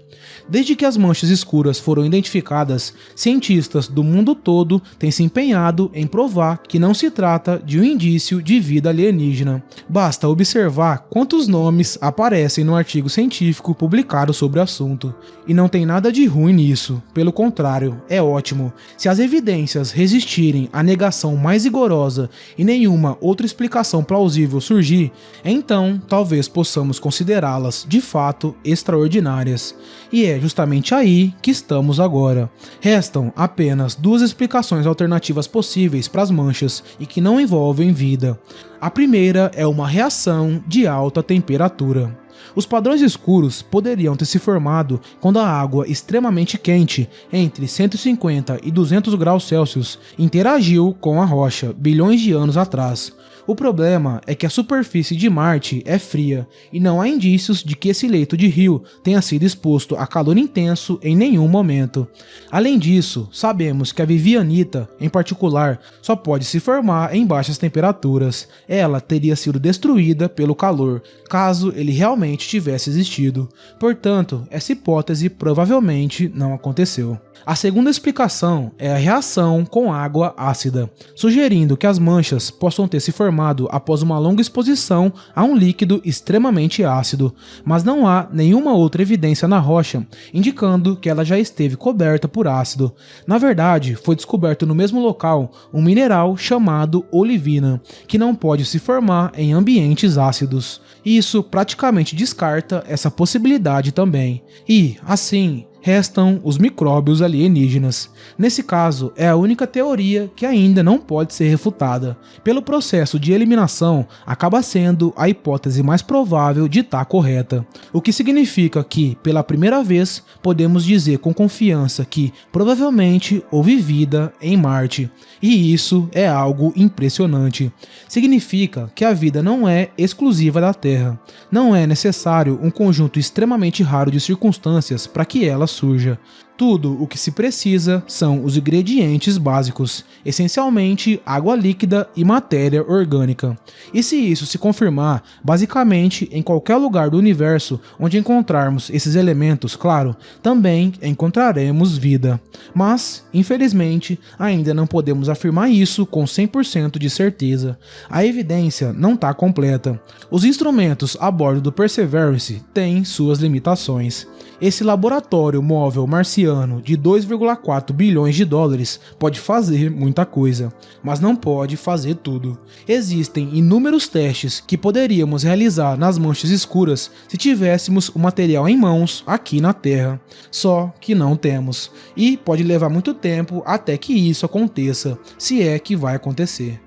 Desde que as manchas escuras foram identificadas, cientistas do mundo todo têm se empenhado em provar que não se trata de um indício de vida alienígena. Basta observar quantos nomes aparecem no artigo científico publicado sobre o assunto. E não tem nada de ruim nisso, pelo contrário, é ótimo. Se as evidências resistirem à negação mais rigorosa e nenhuma outra explicação plausível surgir, então talvez possamos considerá-las de fato extraordinárias. E é justamente aí que estamos agora. Restam apenas duas explicações alternativas possíveis para as manchas e que não envolvem vida. A primeira é uma reação de alta temperatura. Os padrões escuros poderiam ter se formado quando a água extremamente quente, entre 150 e 200 graus Celsius, interagiu com a rocha bilhões de anos atrás. O problema é que a superfície de Marte é fria e não há indícios de que esse leito de rio tenha sido exposto a calor intenso em nenhum momento. Além disso, sabemos que a Vivianita, em particular, só pode se formar em baixas temperaturas. Ela teria sido destruída pelo calor, caso ele realmente tivesse existido. Portanto, essa hipótese provavelmente não aconteceu. A segunda explicação é a reação com água ácida, sugerindo que as manchas possam ter se formado após uma longa exposição a um líquido extremamente ácido, mas não há nenhuma outra evidência na rocha indicando que ela já esteve coberta por ácido. Na verdade, foi descoberto no mesmo local um mineral chamado olivina, que não pode se formar em ambientes ácidos. Isso praticamente descarta essa possibilidade também. E, assim, restam os micróbios alienígenas. Nesse caso, é a única teoria que ainda não pode ser refutada. Pelo processo de eliminação, acaba sendo a hipótese mais provável de estar correta. O que significa que, pela primeira vez, podemos dizer com confiança que provavelmente houve vida em Marte. E isso é algo impressionante. Significa que a vida não é exclusiva da Terra. Não é necessário um conjunto extremamente raro de circunstâncias para que ela surja. Tudo o que se precisa são os ingredientes básicos, essencialmente água líquida e matéria orgânica. E se isso se confirmar, basicamente em qualquer lugar do universo onde encontrarmos esses elementos, claro, também encontraremos vida. Mas, infelizmente, ainda não podemos afirmar isso com 100% de certeza. A evidência não está completa. Os instrumentos a bordo do Perseverance têm suas limitações. Esse laboratório móvel marciano de 2,4 bilhões de dólares pode fazer muita coisa, mas não pode fazer tudo. Existem inúmeros testes que poderíamos realizar nas manchas escuras se tivéssemos o material em mãos aqui na Terra, só que não temos, e pode levar muito tempo até que isso aconteça, se é que vai acontecer.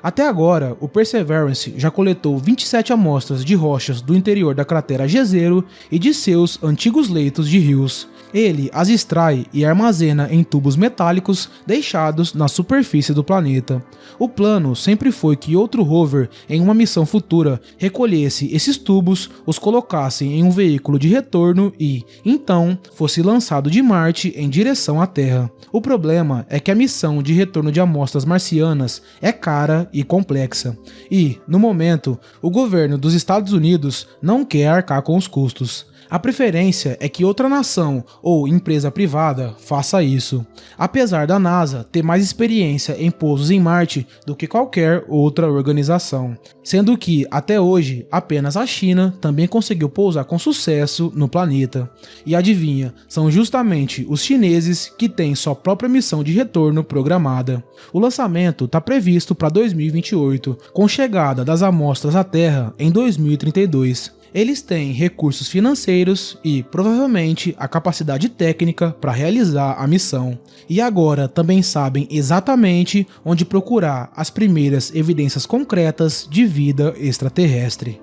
Até agora, o Perseverance já coletou 27 amostras de rochas do interior da cratera Jezero e de seus antigos leitos de rios. Ele as extrai e armazena em tubos metálicos deixados na superfície do planeta. O plano sempre foi que outro rover, em uma missão futura, recolhesse esses tubos, os colocasse em um veículo de retorno e, então, fosse lançado de Marte em direção à Terra. O problema é que a missão de retorno de amostras marcianas é cara e complexa. E, no momento, o governo dos Estados Unidos não quer arcar com os custos. A preferência é que outra nação ou empresa privada faça isso, apesar da NASA ter mais experiência em pousos em Marte do que qualquer outra organização, sendo que, até hoje, apenas a China também conseguiu pousar com sucesso no planeta. E adivinha, são justamente os chineses que têm sua própria missão de retorno programada. O lançamento está previsto para 2028, com chegada das amostras à Terra em 2032. Eles têm recursos financeiros e, provavelmente, a capacidade técnica para realizar a missão. E agora também sabem exatamente onde procurar as primeiras evidências concretas de vida extraterrestre.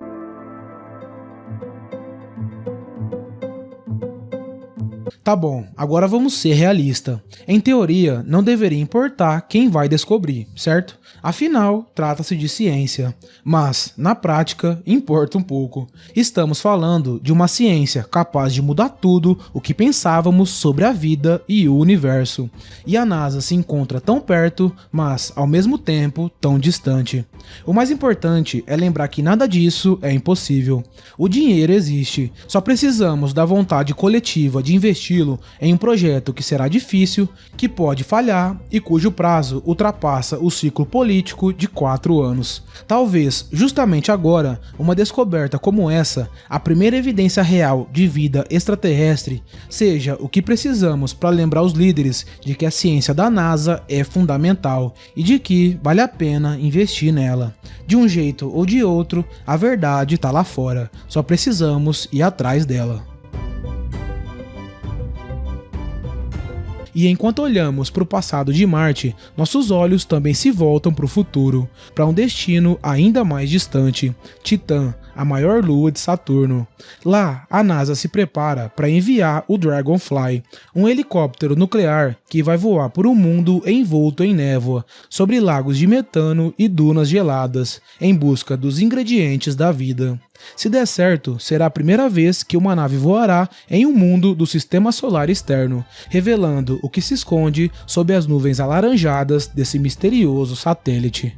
Tá bom, agora vamos ser realistas. Em teoria, não deveria importar quem vai descobrir, certo? Afinal, trata-se de ciência. Mas, na prática, importa um pouco. Estamos falando de uma ciência capaz de mudar tudo o que pensávamos sobre a vida e o universo. E a NASA se encontra tão perto, mas, ao mesmo tempo, tão distante. O mais importante é lembrar que nada disso é impossível. O dinheiro existe, só precisamos da vontade coletiva de investir em um projeto que será difícil, que pode falhar e cujo prazo ultrapassa o ciclo político de 4 anos. Talvez, justamente agora, uma descoberta como essa, a primeira evidência real de vida extraterrestre, seja o que precisamos para lembrar os líderes de que a ciência da NASA é fundamental e de que vale a pena investir nela. De um jeito ou de outro, a verdade está lá fora, só precisamos ir atrás dela. E enquanto olhamos para o passado de Marte, nossos olhos também se voltam para o futuro, para um destino ainda mais distante, Titã, a maior lua de Saturno. Lá, a NASA se prepara para enviar o Dragonfly, um helicóptero nuclear que vai voar por um mundo envolto em névoa, sobre lagos de metano e dunas geladas, em busca dos ingredientes da vida. Se der certo, será a primeira vez que uma nave voará em um mundo do sistema solar externo, revelando o que se esconde sob as nuvens alaranjadas desse misterioso satélite.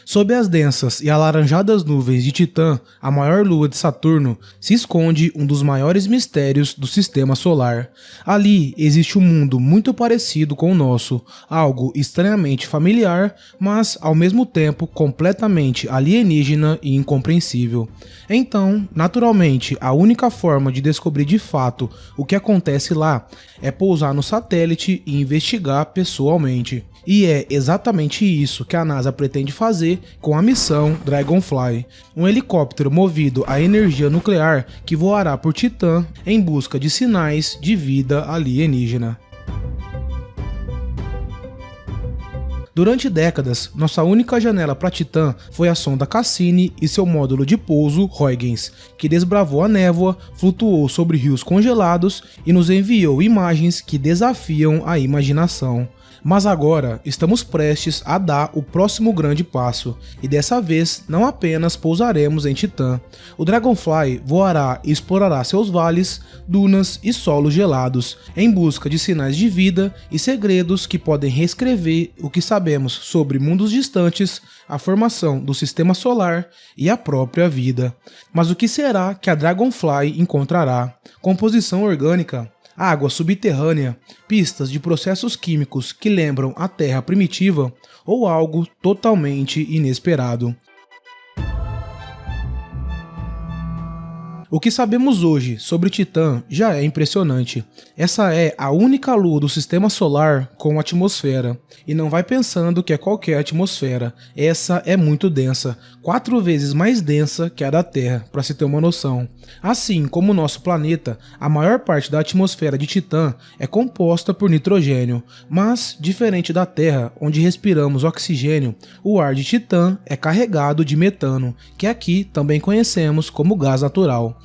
Sob as densas e alaranjadas nuvens de Titã, a maior lua de Saturno, se esconde um dos maiores mistérios do sistema solar. Ali existe um mundo muito parecido com o nosso, algo estranhamente familiar, mas ao mesmo tempo completamente alienígena e incompreensível. Então, naturalmente, a única forma de descobrir de fato o que acontece lá é pousar no satélite e investigar pessoalmente. E é exatamente isso que a NASA pretende fazer com a missão Dragonfly, um helicóptero movido a energia nuclear que voará por Titã em busca de sinais de vida alienígena. Durante décadas, nossa única janela para Titã foi a sonda Cassini e seu módulo de pouso Huygens, que desbravou a névoa, flutuou sobre rios congelados e nos enviou imagens que desafiam a imaginação. Mas agora estamos prestes a dar o próximo grande passo, e dessa vez não apenas pousaremos em Titã. O Dragonfly voará e explorará seus vales, dunas e solos gelados, em busca de sinais de vida e segredos que podem reescrever o que sabemos sobre mundos distantes, a formação do sistema solar e a própria vida. Mas o que será que a Dragonfly encontrará? Composição orgânica? Água subterrânea, pistas de processos químicos que lembram a Terra primitiva ou algo totalmente inesperado. O que sabemos hoje sobre Titã já é impressionante. Essa é a única lua do sistema solar com atmosfera. E não vai pensando que é qualquer atmosfera. Essa é muito densa, 4 vezes mais densa que a da Terra, para se ter uma noção. Assim como o nosso planeta, a maior parte da atmosfera de Titã é composta por nitrogênio. Mas, diferente da Terra, onde respiramos oxigênio, o ar de Titã é carregado de metano, que aqui também conhecemos como gás natural.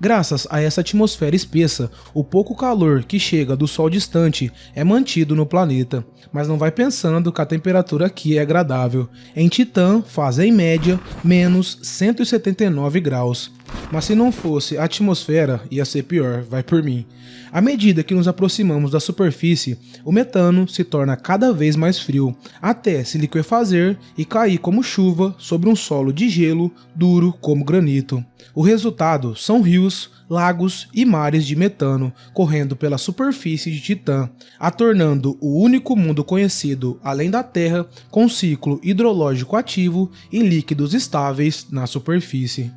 Graças a essa atmosfera espessa, o pouco calor que chega do Sol distante é mantido no planeta, mas não vai pensando que a temperatura aqui é agradável. Em Titã faz em média menos 179 graus. Mas se não fosse a atmosfera, ia ser pior, vai por mim. À medida que nos aproximamos da superfície, o metano se torna cada vez mais frio, até se liquefazer e cair como chuva sobre um solo de gelo duro como granito. O resultado são rios, lagos e mares de metano correndo pela superfície de Titã, a tornando o único mundo conhecido além da Terra com ciclo hidrológico ativo e líquidos estáveis na superfície.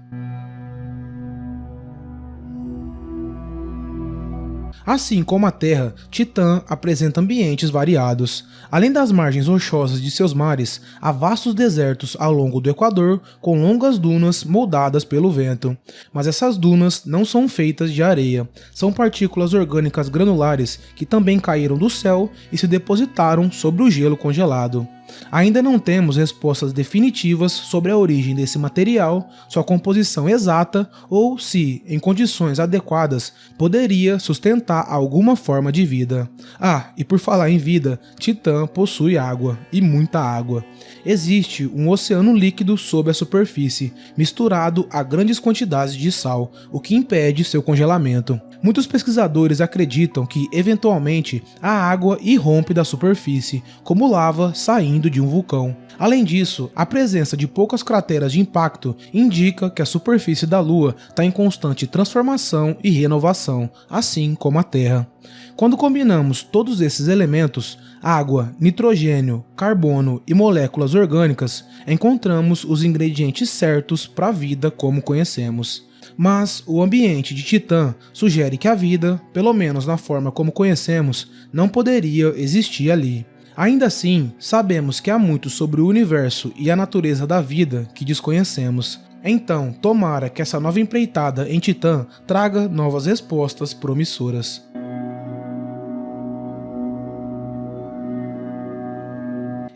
Assim como a Terra, Titã apresenta ambientes variados. Além das margens rochosas de seus mares, há vastos desertos ao longo do Equador com longas dunas moldadas pelo vento. Mas essas dunas não são feitas de areia, são partículas orgânicas granulares que também caíram do céu e se depositaram sobre o gelo congelado. Ainda não temos respostas definitivas sobre a origem desse material, sua composição exata ou se, em condições adequadas, poderia sustentar alguma forma de vida. Ah, e por falar em vida, Titã possui água, e muita água. Existe um oceano líquido sob a superfície, misturado a grandes quantidades de sal, o que impede seu congelamento. Muitos pesquisadores acreditam que, eventualmente, a água irrompe da superfície, como lava saindo de um vulcão. Além disso, a presença de poucas crateras de impacto indica que a superfície da Lua está em constante transformação e renovação, assim como a Terra. Quando combinamos todos esses elementos, água, nitrogênio, carbono e moléculas orgânicas, encontramos os ingredientes certos para a vida como conhecemos. Mas o ambiente de Titã sugere que a vida, pelo menos na forma como conhecemos, não poderia existir ali. Ainda assim, sabemos que há muito sobre o universo e a natureza da vida que desconhecemos. Então, tomara que essa nova empreitada em Titã traga novas respostas promissoras.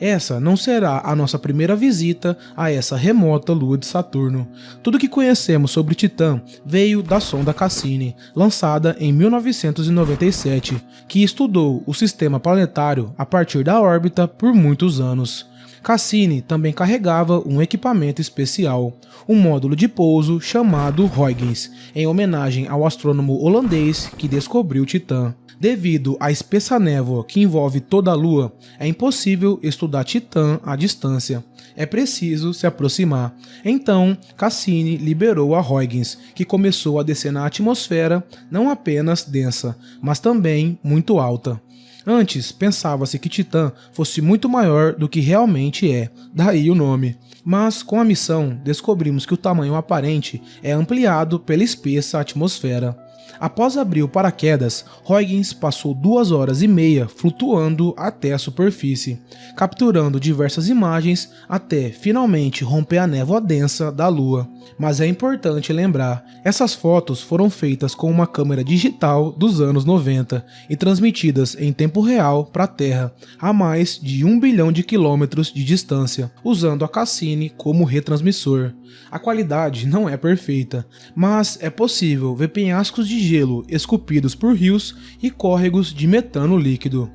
Essa não será a nossa primeira visita a essa remota lua de Saturno. Tudo que conhecemos sobre Titã veio da sonda Cassini, lançada em 1997, que estudou o sistema planetário a partir da órbita por muitos anos. Cassini também carregava um equipamento especial, um módulo de pouso chamado Huygens, em homenagem ao astrônomo holandês que descobriu Titã. Devido à espessa névoa que envolve toda a Lua, é impossível estudar Titã à distância. É preciso se aproximar. Então, Cassini liberou a Huygens, que começou a descer na atmosfera não apenas densa, mas também muito alta. Antes, pensava-se que Titã fosse muito maior do que realmente é, daí o nome. Mas, com a missão, descobrimos que o tamanho aparente é ampliado pela espessa atmosfera. Após abrir o paraquedas, Huygens passou 2 horas e meia flutuando até a superfície, capturando diversas imagens até finalmente romper a névoa densa da Lua. Mas é importante lembrar, essas fotos foram feitas com uma câmera digital dos anos 90 e transmitidas em tempo real para a Terra, a mais de 1 bilhão de quilômetros de distância, usando a Cassini como retransmissor. A qualidade não é perfeita, mas é possível ver penhascos de gelo esculpidos por rios e córregos de metano líquido.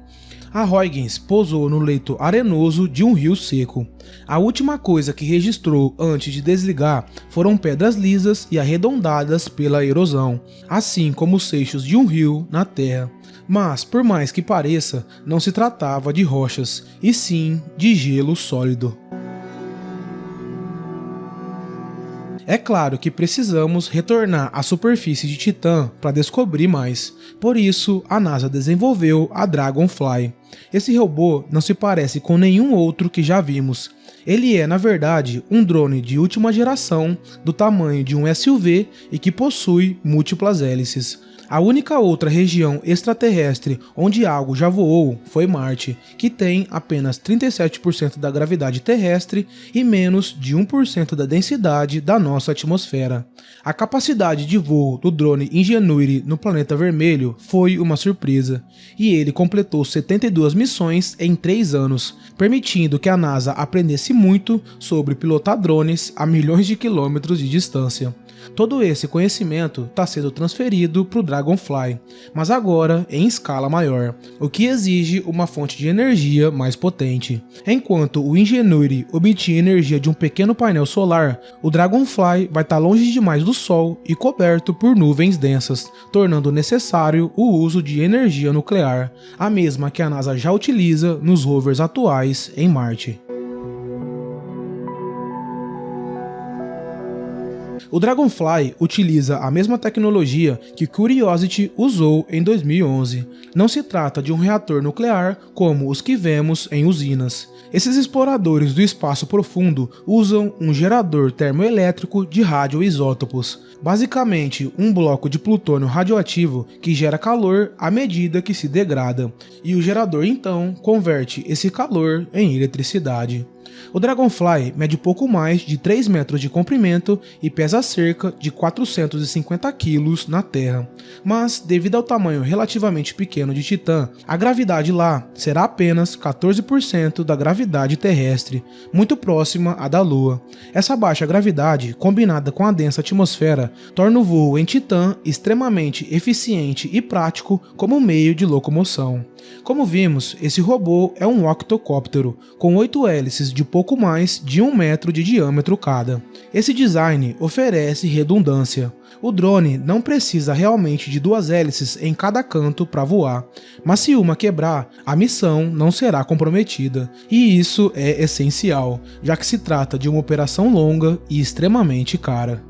A Huygens pousou no leito arenoso de um rio seco. A última coisa que registrou antes de desligar foram pedras lisas e arredondadas pela erosão, assim como os seixos de um rio na Terra. Mas, por mais que pareça, não se tratava de rochas, e sim de gelo sólido. É claro que precisamos retornar à superfície de Titã para descobrir mais. Por isso, a NASA desenvolveu a Dragonfly. Esse robô não se parece com nenhum outro que já vimos. Ele é, na verdade, um drone de última geração, do tamanho de um SUV e que possui múltiplas hélices. A única outra região extraterrestre onde algo já voou foi Marte, que tem apenas 37% da gravidade terrestre e menos de 1% da densidade da nossa atmosfera. A capacidade de voo do drone Ingenuity no planeta vermelho foi uma surpresa, e ele completou 72 missões em 3 anos, permitindo que a NASA aprendesse muito sobre pilotar drones a milhões de quilômetros de distância. Todo esse conhecimento está sendo transferido para o Dragonfly, mas agora em escala maior, o que exige uma fonte de energia mais potente. Enquanto o Ingenuity obtinha energia de um pequeno painel solar, o Dragonfly vai estar longe demais do Sol e coberto por nuvens densas, tornando necessário o uso de energia nuclear, a mesma que a NASA já utiliza nos rovers atuais em Marte. O Dragonfly utiliza a mesma tecnologia que Curiosity usou em 2011. Não se trata de um reator nuclear como os que vemos em usinas. Esses exploradores do espaço profundo usam um gerador termoelétrico de radioisótopos, basicamente um bloco de plutônio radioativo que gera calor à medida que se degrada, e o gerador então converte esse calor em eletricidade. O Dragonfly mede pouco mais de 3 metros de comprimento e pesa cerca de 450 kg na Terra, mas devido ao tamanho relativamente pequeno de Titã, a gravidade lá será apenas 14% da gravidade terrestre, muito próxima à da Lua. Essa baixa gravidade, combinada com a densa atmosfera, torna o voo em Titã extremamente eficiente e prático como meio de locomoção. Como vimos, esse robô é um octocóptero, com 8 hélices de pouco mais de 1 metro de diâmetro cada. Esse design oferece redundância. O drone não precisa realmente de 2 hélices em cada canto para voar, mas se uma quebrar, a missão não será comprometida, e isso é essencial, já que se trata de uma operação longa e extremamente cara.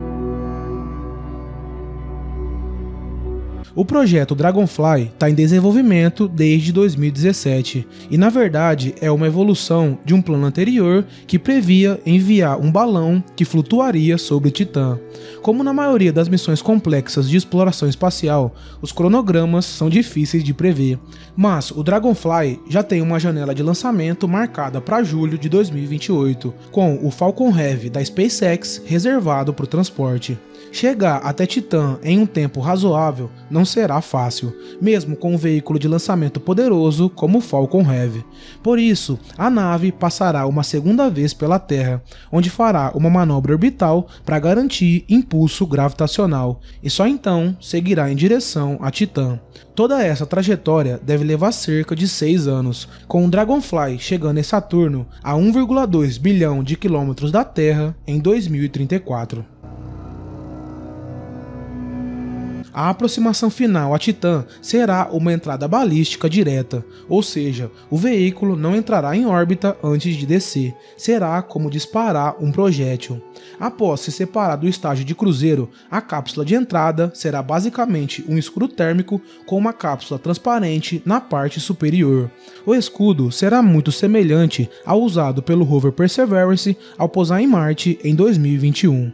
O projeto Dragonfly está em desenvolvimento desde 2017 e, na verdade, é uma evolução de um plano anterior que previa enviar um balão que flutuaria sobre Titã. Como na maioria das missões complexas de exploração espacial, os cronogramas são difíceis de prever, mas o Dragonfly já tem uma janela de lançamento marcada para julho de 2028, com o Falcon Heavy da SpaceX reservado para o transporte. Chegar até Titã em um tempo razoável não será fácil, mesmo com um veículo de lançamento poderoso como o Falcon Heavy. Por isso, a nave passará uma segunda vez pela Terra, onde fará uma manobra orbital para garantir impulso gravitacional, e só então seguirá em direção a Titã. Toda essa trajetória deve levar cerca de 6 anos, com o Dragonfly chegando em Saturno a 1,2 bilhão de quilômetros da Terra em 2034. A aproximação final a Titã será uma entrada balística direta, ou seja, o veículo não entrará em órbita antes de descer, será como disparar um projétil. Após se separar do estágio de cruzeiro, a cápsula de entrada será basicamente um escudo térmico com uma cápsula transparente na parte superior. O escudo será muito semelhante ao usado pelo rover Perseverance ao pousar em Marte em 2021.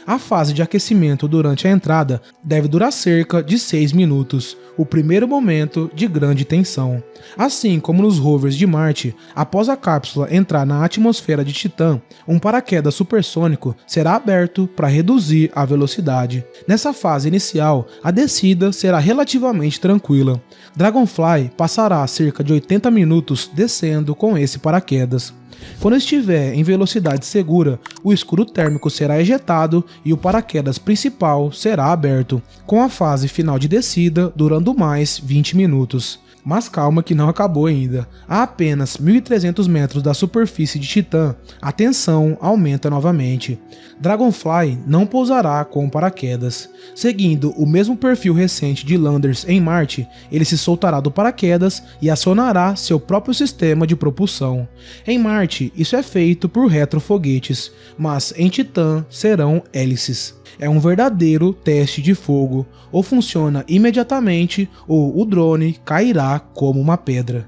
A fase de aquecimento durante a entrada deve durar cerca de 6 minutos, o primeiro momento de grande tensão. Assim como nos rovers de Marte, após a cápsula entrar na atmosfera de Titã, um paraquedas supersônico será aberto para reduzir a velocidade. Nessa fase inicial, a descida será relativamente tranquila. Dragonfly passará cerca de 80 minutos descendo com esse paraquedas. Quando estiver em velocidade segura, o escudo térmico será ejetado e o paraquedas principal será aberto, com a fase final de descida durando mais 20 minutos. Mas calma que não acabou ainda. A apenas 1.300 metros da superfície de Titã, a tensão aumenta novamente. Dragonfly não pousará com o paraquedas. Seguindo o mesmo perfil recente de landers em Marte, ele se soltará do paraquedas e acionará seu próprio sistema de propulsão. Em Marte, isso é feito por retrofoguetes, mas em Titã serão hélices. É um verdadeiro teste de fogo, ou funciona imediatamente ou o drone cairá como uma pedra.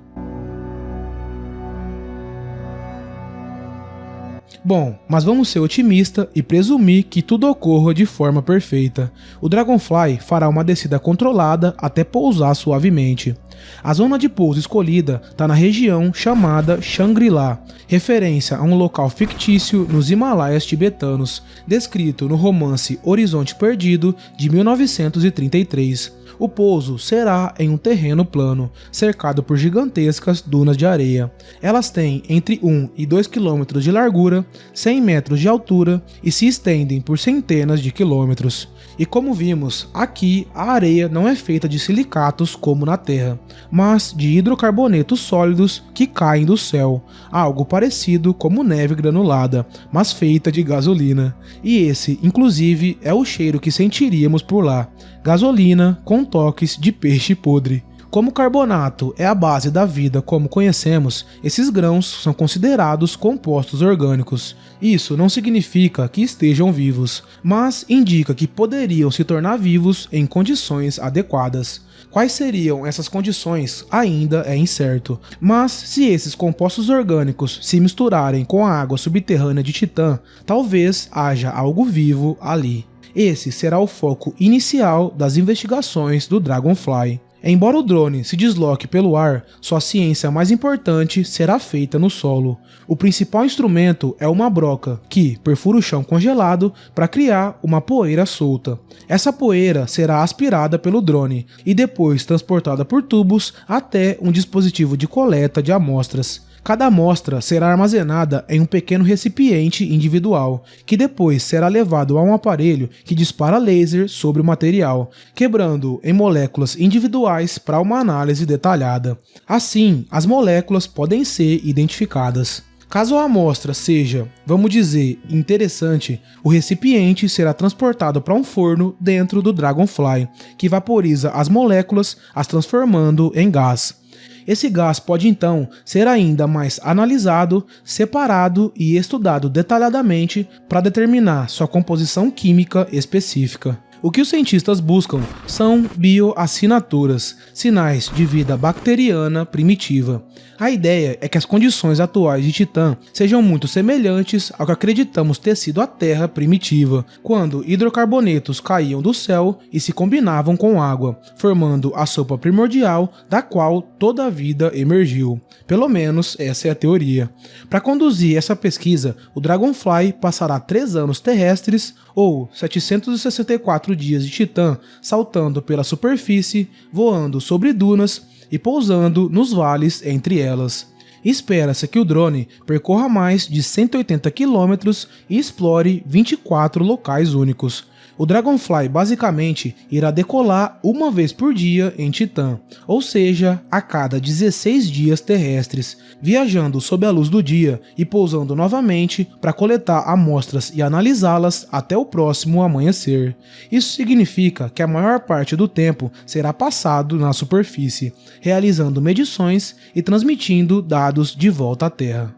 Bom, mas vamos ser otimistas e presumir que tudo ocorra de forma perfeita. O Dragonfly fará uma descida controlada até pousar suavemente. A zona de pouso escolhida está na região chamada Shangri-La, referência a um local fictício nos Himalaias tibetanos, descrito no romance Horizonte Perdido de 1933. O pouso será em um terreno plano, cercado por gigantescas dunas de areia. Elas têm entre 1 e 2 km de largura, 100 metros de altura e se estendem por centenas de quilômetros. E como vimos, aqui a areia não é feita de silicatos como na Terra, mas de hidrocarbonetos sólidos que caem do céu, algo parecido como neve granulada, mas feita de gasolina. E esse, inclusive, é o cheiro que sentiríamos por lá, gasolina com toques de peixe podre. Como o carbonato é a base da vida como conhecemos, esses grãos são considerados compostos orgânicos. Isso não significa que estejam vivos, mas indica que poderiam se tornar vivos em condições adequadas. Quais seriam essas condições ainda é incerto, mas se esses compostos orgânicos se misturarem com a água subterrânea de Titã, talvez haja algo vivo ali. Esse será o foco inicial das investigações do Dragonfly. Embora o drone se desloque pelo ar, sua ciência mais importante será feita no solo. O principal instrumento é uma broca, que perfura o chão congelado para criar uma poeira solta. Essa poeira será aspirada pelo drone e depois transportada por tubos até um dispositivo de coleta de amostras. Cada amostra será armazenada em um pequeno recipiente individual, que depois será levado a um aparelho que dispara laser sobre o material, quebrando em moléculas individuais para uma análise detalhada. Assim, as moléculas podem ser identificadas. Caso a amostra seja, vamos dizer, interessante, o recipiente será transportado para um forno dentro do Dragonfly, que vaporiza as moléculas, as transformando em gás. Esse gás pode então ser ainda mais analisado, separado e estudado detalhadamente para determinar sua composição química específica. O que os cientistas buscam são bioassinaturas, sinais de vida bacteriana primitiva. A ideia é que as condições atuais de Titã sejam muito semelhantes ao que acreditamos ter sido a Terra primitiva, quando hidrocarbonetos caíam do céu e se combinavam com água, formando a sopa primordial da qual toda a vida emergiu. Pelo menos essa é a teoria. Para conduzir essa pesquisa, o Dragonfly passará 3 anos terrestres ou 764 dias de Titã saltando pela superfície, voando sobre dunas e pousando nos vales entre elas. Espera-se que o drone percorra mais de 180 km e explore 24 locais únicos. O Dragonfly basicamente irá decolar uma vez por dia em Titã, ou seja, a cada 16 dias terrestres, viajando sob a luz do dia e pousando novamente para coletar amostras e analisá-las até o próximo amanhecer. Isso significa que a maior parte do tempo será passado na superfície, realizando medições e transmitindo dados de volta à Terra.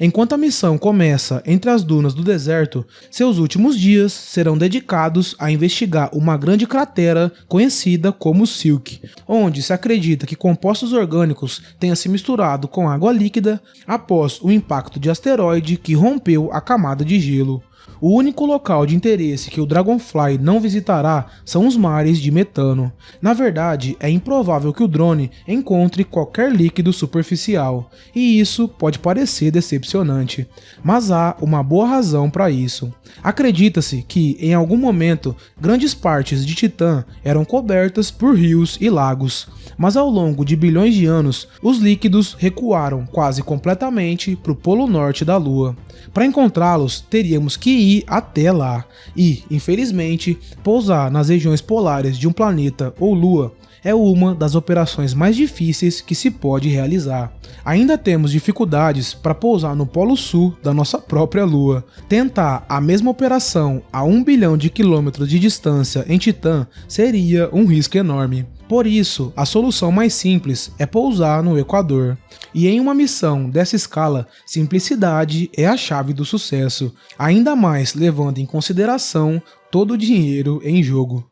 Enquanto a missão começa entre as dunas do deserto, seus últimos dias serão dedicados a investigar uma grande cratera conhecida como Silk, onde se acredita que compostos orgânicos tenham se misturado com água líquida após o impacto de asteroide que rompeu a camada de gelo. O único local de interesse que o Dragonfly não visitará são os mares de metano. Na verdade, é improvável que o drone encontre qualquer líquido superficial, e isso pode parecer decepcionante, mas há uma boa razão para isso. Acredita-se que, em algum momento, grandes partes de Titã eram cobertas por rios e lagos, mas ao longo de bilhões de anos, os líquidos recuaram quase completamente para o polo norte da Lua. Para encontrá-los, teríamos que ir até lá e, infelizmente, pousar nas regiões polares de um planeta ou lua é uma das operações mais difíceis que se pode realizar. Ainda temos dificuldades para pousar no Polo Sul da nossa própria Lua. Tentar a mesma operação a 1 bilhão de quilômetros de distância em Titã seria um risco enorme. Por isso, a solução mais simples é pousar no Equador. E em uma missão dessa escala, simplicidade é a chave do sucesso, ainda mais levando em consideração todo o dinheiro em jogo.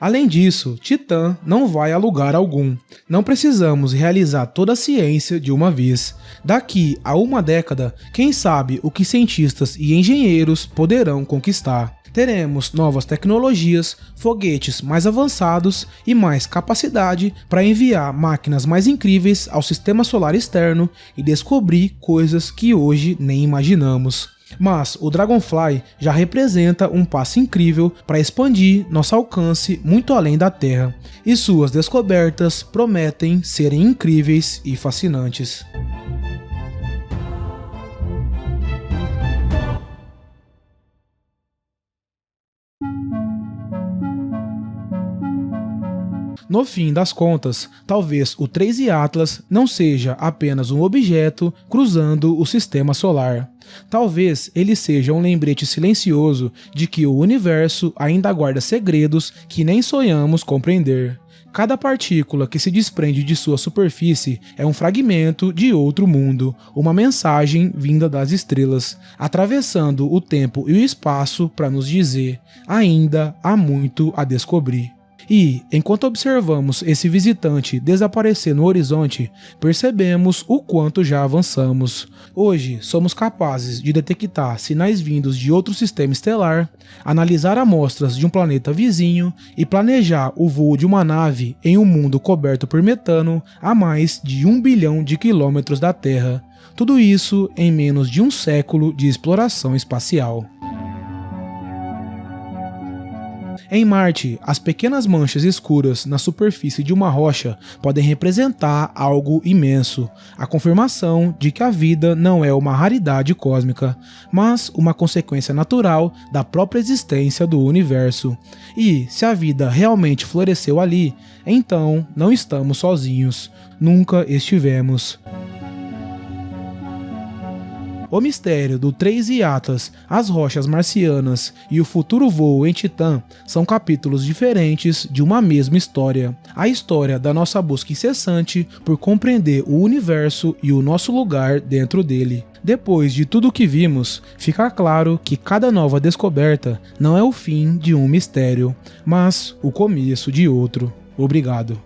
Além disso, Titã não vai a lugar algum. Não precisamos realizar toda a ciência de uma vez. Daqui a uma década, quem sabe o que cientistas e engenheiros poderão conquistar. Teremos novas tecnologias, foguetes mais avançados e mais capacidade para enviar máquinas mais incríveis ao sistema solar externo e descobrir coisas que hoje nem imaginamos. Mas o Dragonfly já representa um passo incrível para expandir nosso alcance muito além da Terra, e suas descobertas prometem serem incríveis e fascinantes. No fim das contas, talvez o 3i Atlas não seja apenas um objeto cruzando o sistema solar. Talvez ele seja um lembrete silencioso de que o universo ainda guarda segredos que nem sonhamos compreender. Cada partícula que se desprende de sua superfície é um fragmento de outro mundo, uma mensagem vinda das estrelas, atravessando o tempo e o espaço para nos dizer: ainda há muito a descobrir. E, enquanto observamos esse visitante desaparecer no horizonte, percebemos o quanto já avançamos. Hoje, somos capazes de detectar sinais vindos de outro sistema estelar, analisar amostras de um planeta vizinho e planejar o voo de uma nave em um mundo coberto por metano a mais de 1 bilhão de quilômetros da Terra. Tudo isso em menos de um século de exploração espacial. Em Marte, as pequenas manchas escuras na superfície de uma rocha podem representar algo imenso, a confirmação de que a vida não é uma raridade cósmica, mas uma consequência natural da própria existência do universo. E, se a vida realmente floresceu ali, então não estamos sozinhos, nunca estivemos. O mistério do 3i Atlas, as rochas marcianas e o futuro voo em Titã são capítulos diferentes de uma mesma história. A história da nossa busca incessante por compreender o universo e o nosso lugar dentro dele. Depois de tudo o que vimos, fica claro que cada nova descoberta não é o fim de um mistério, mas o começo de outro. Obrigado.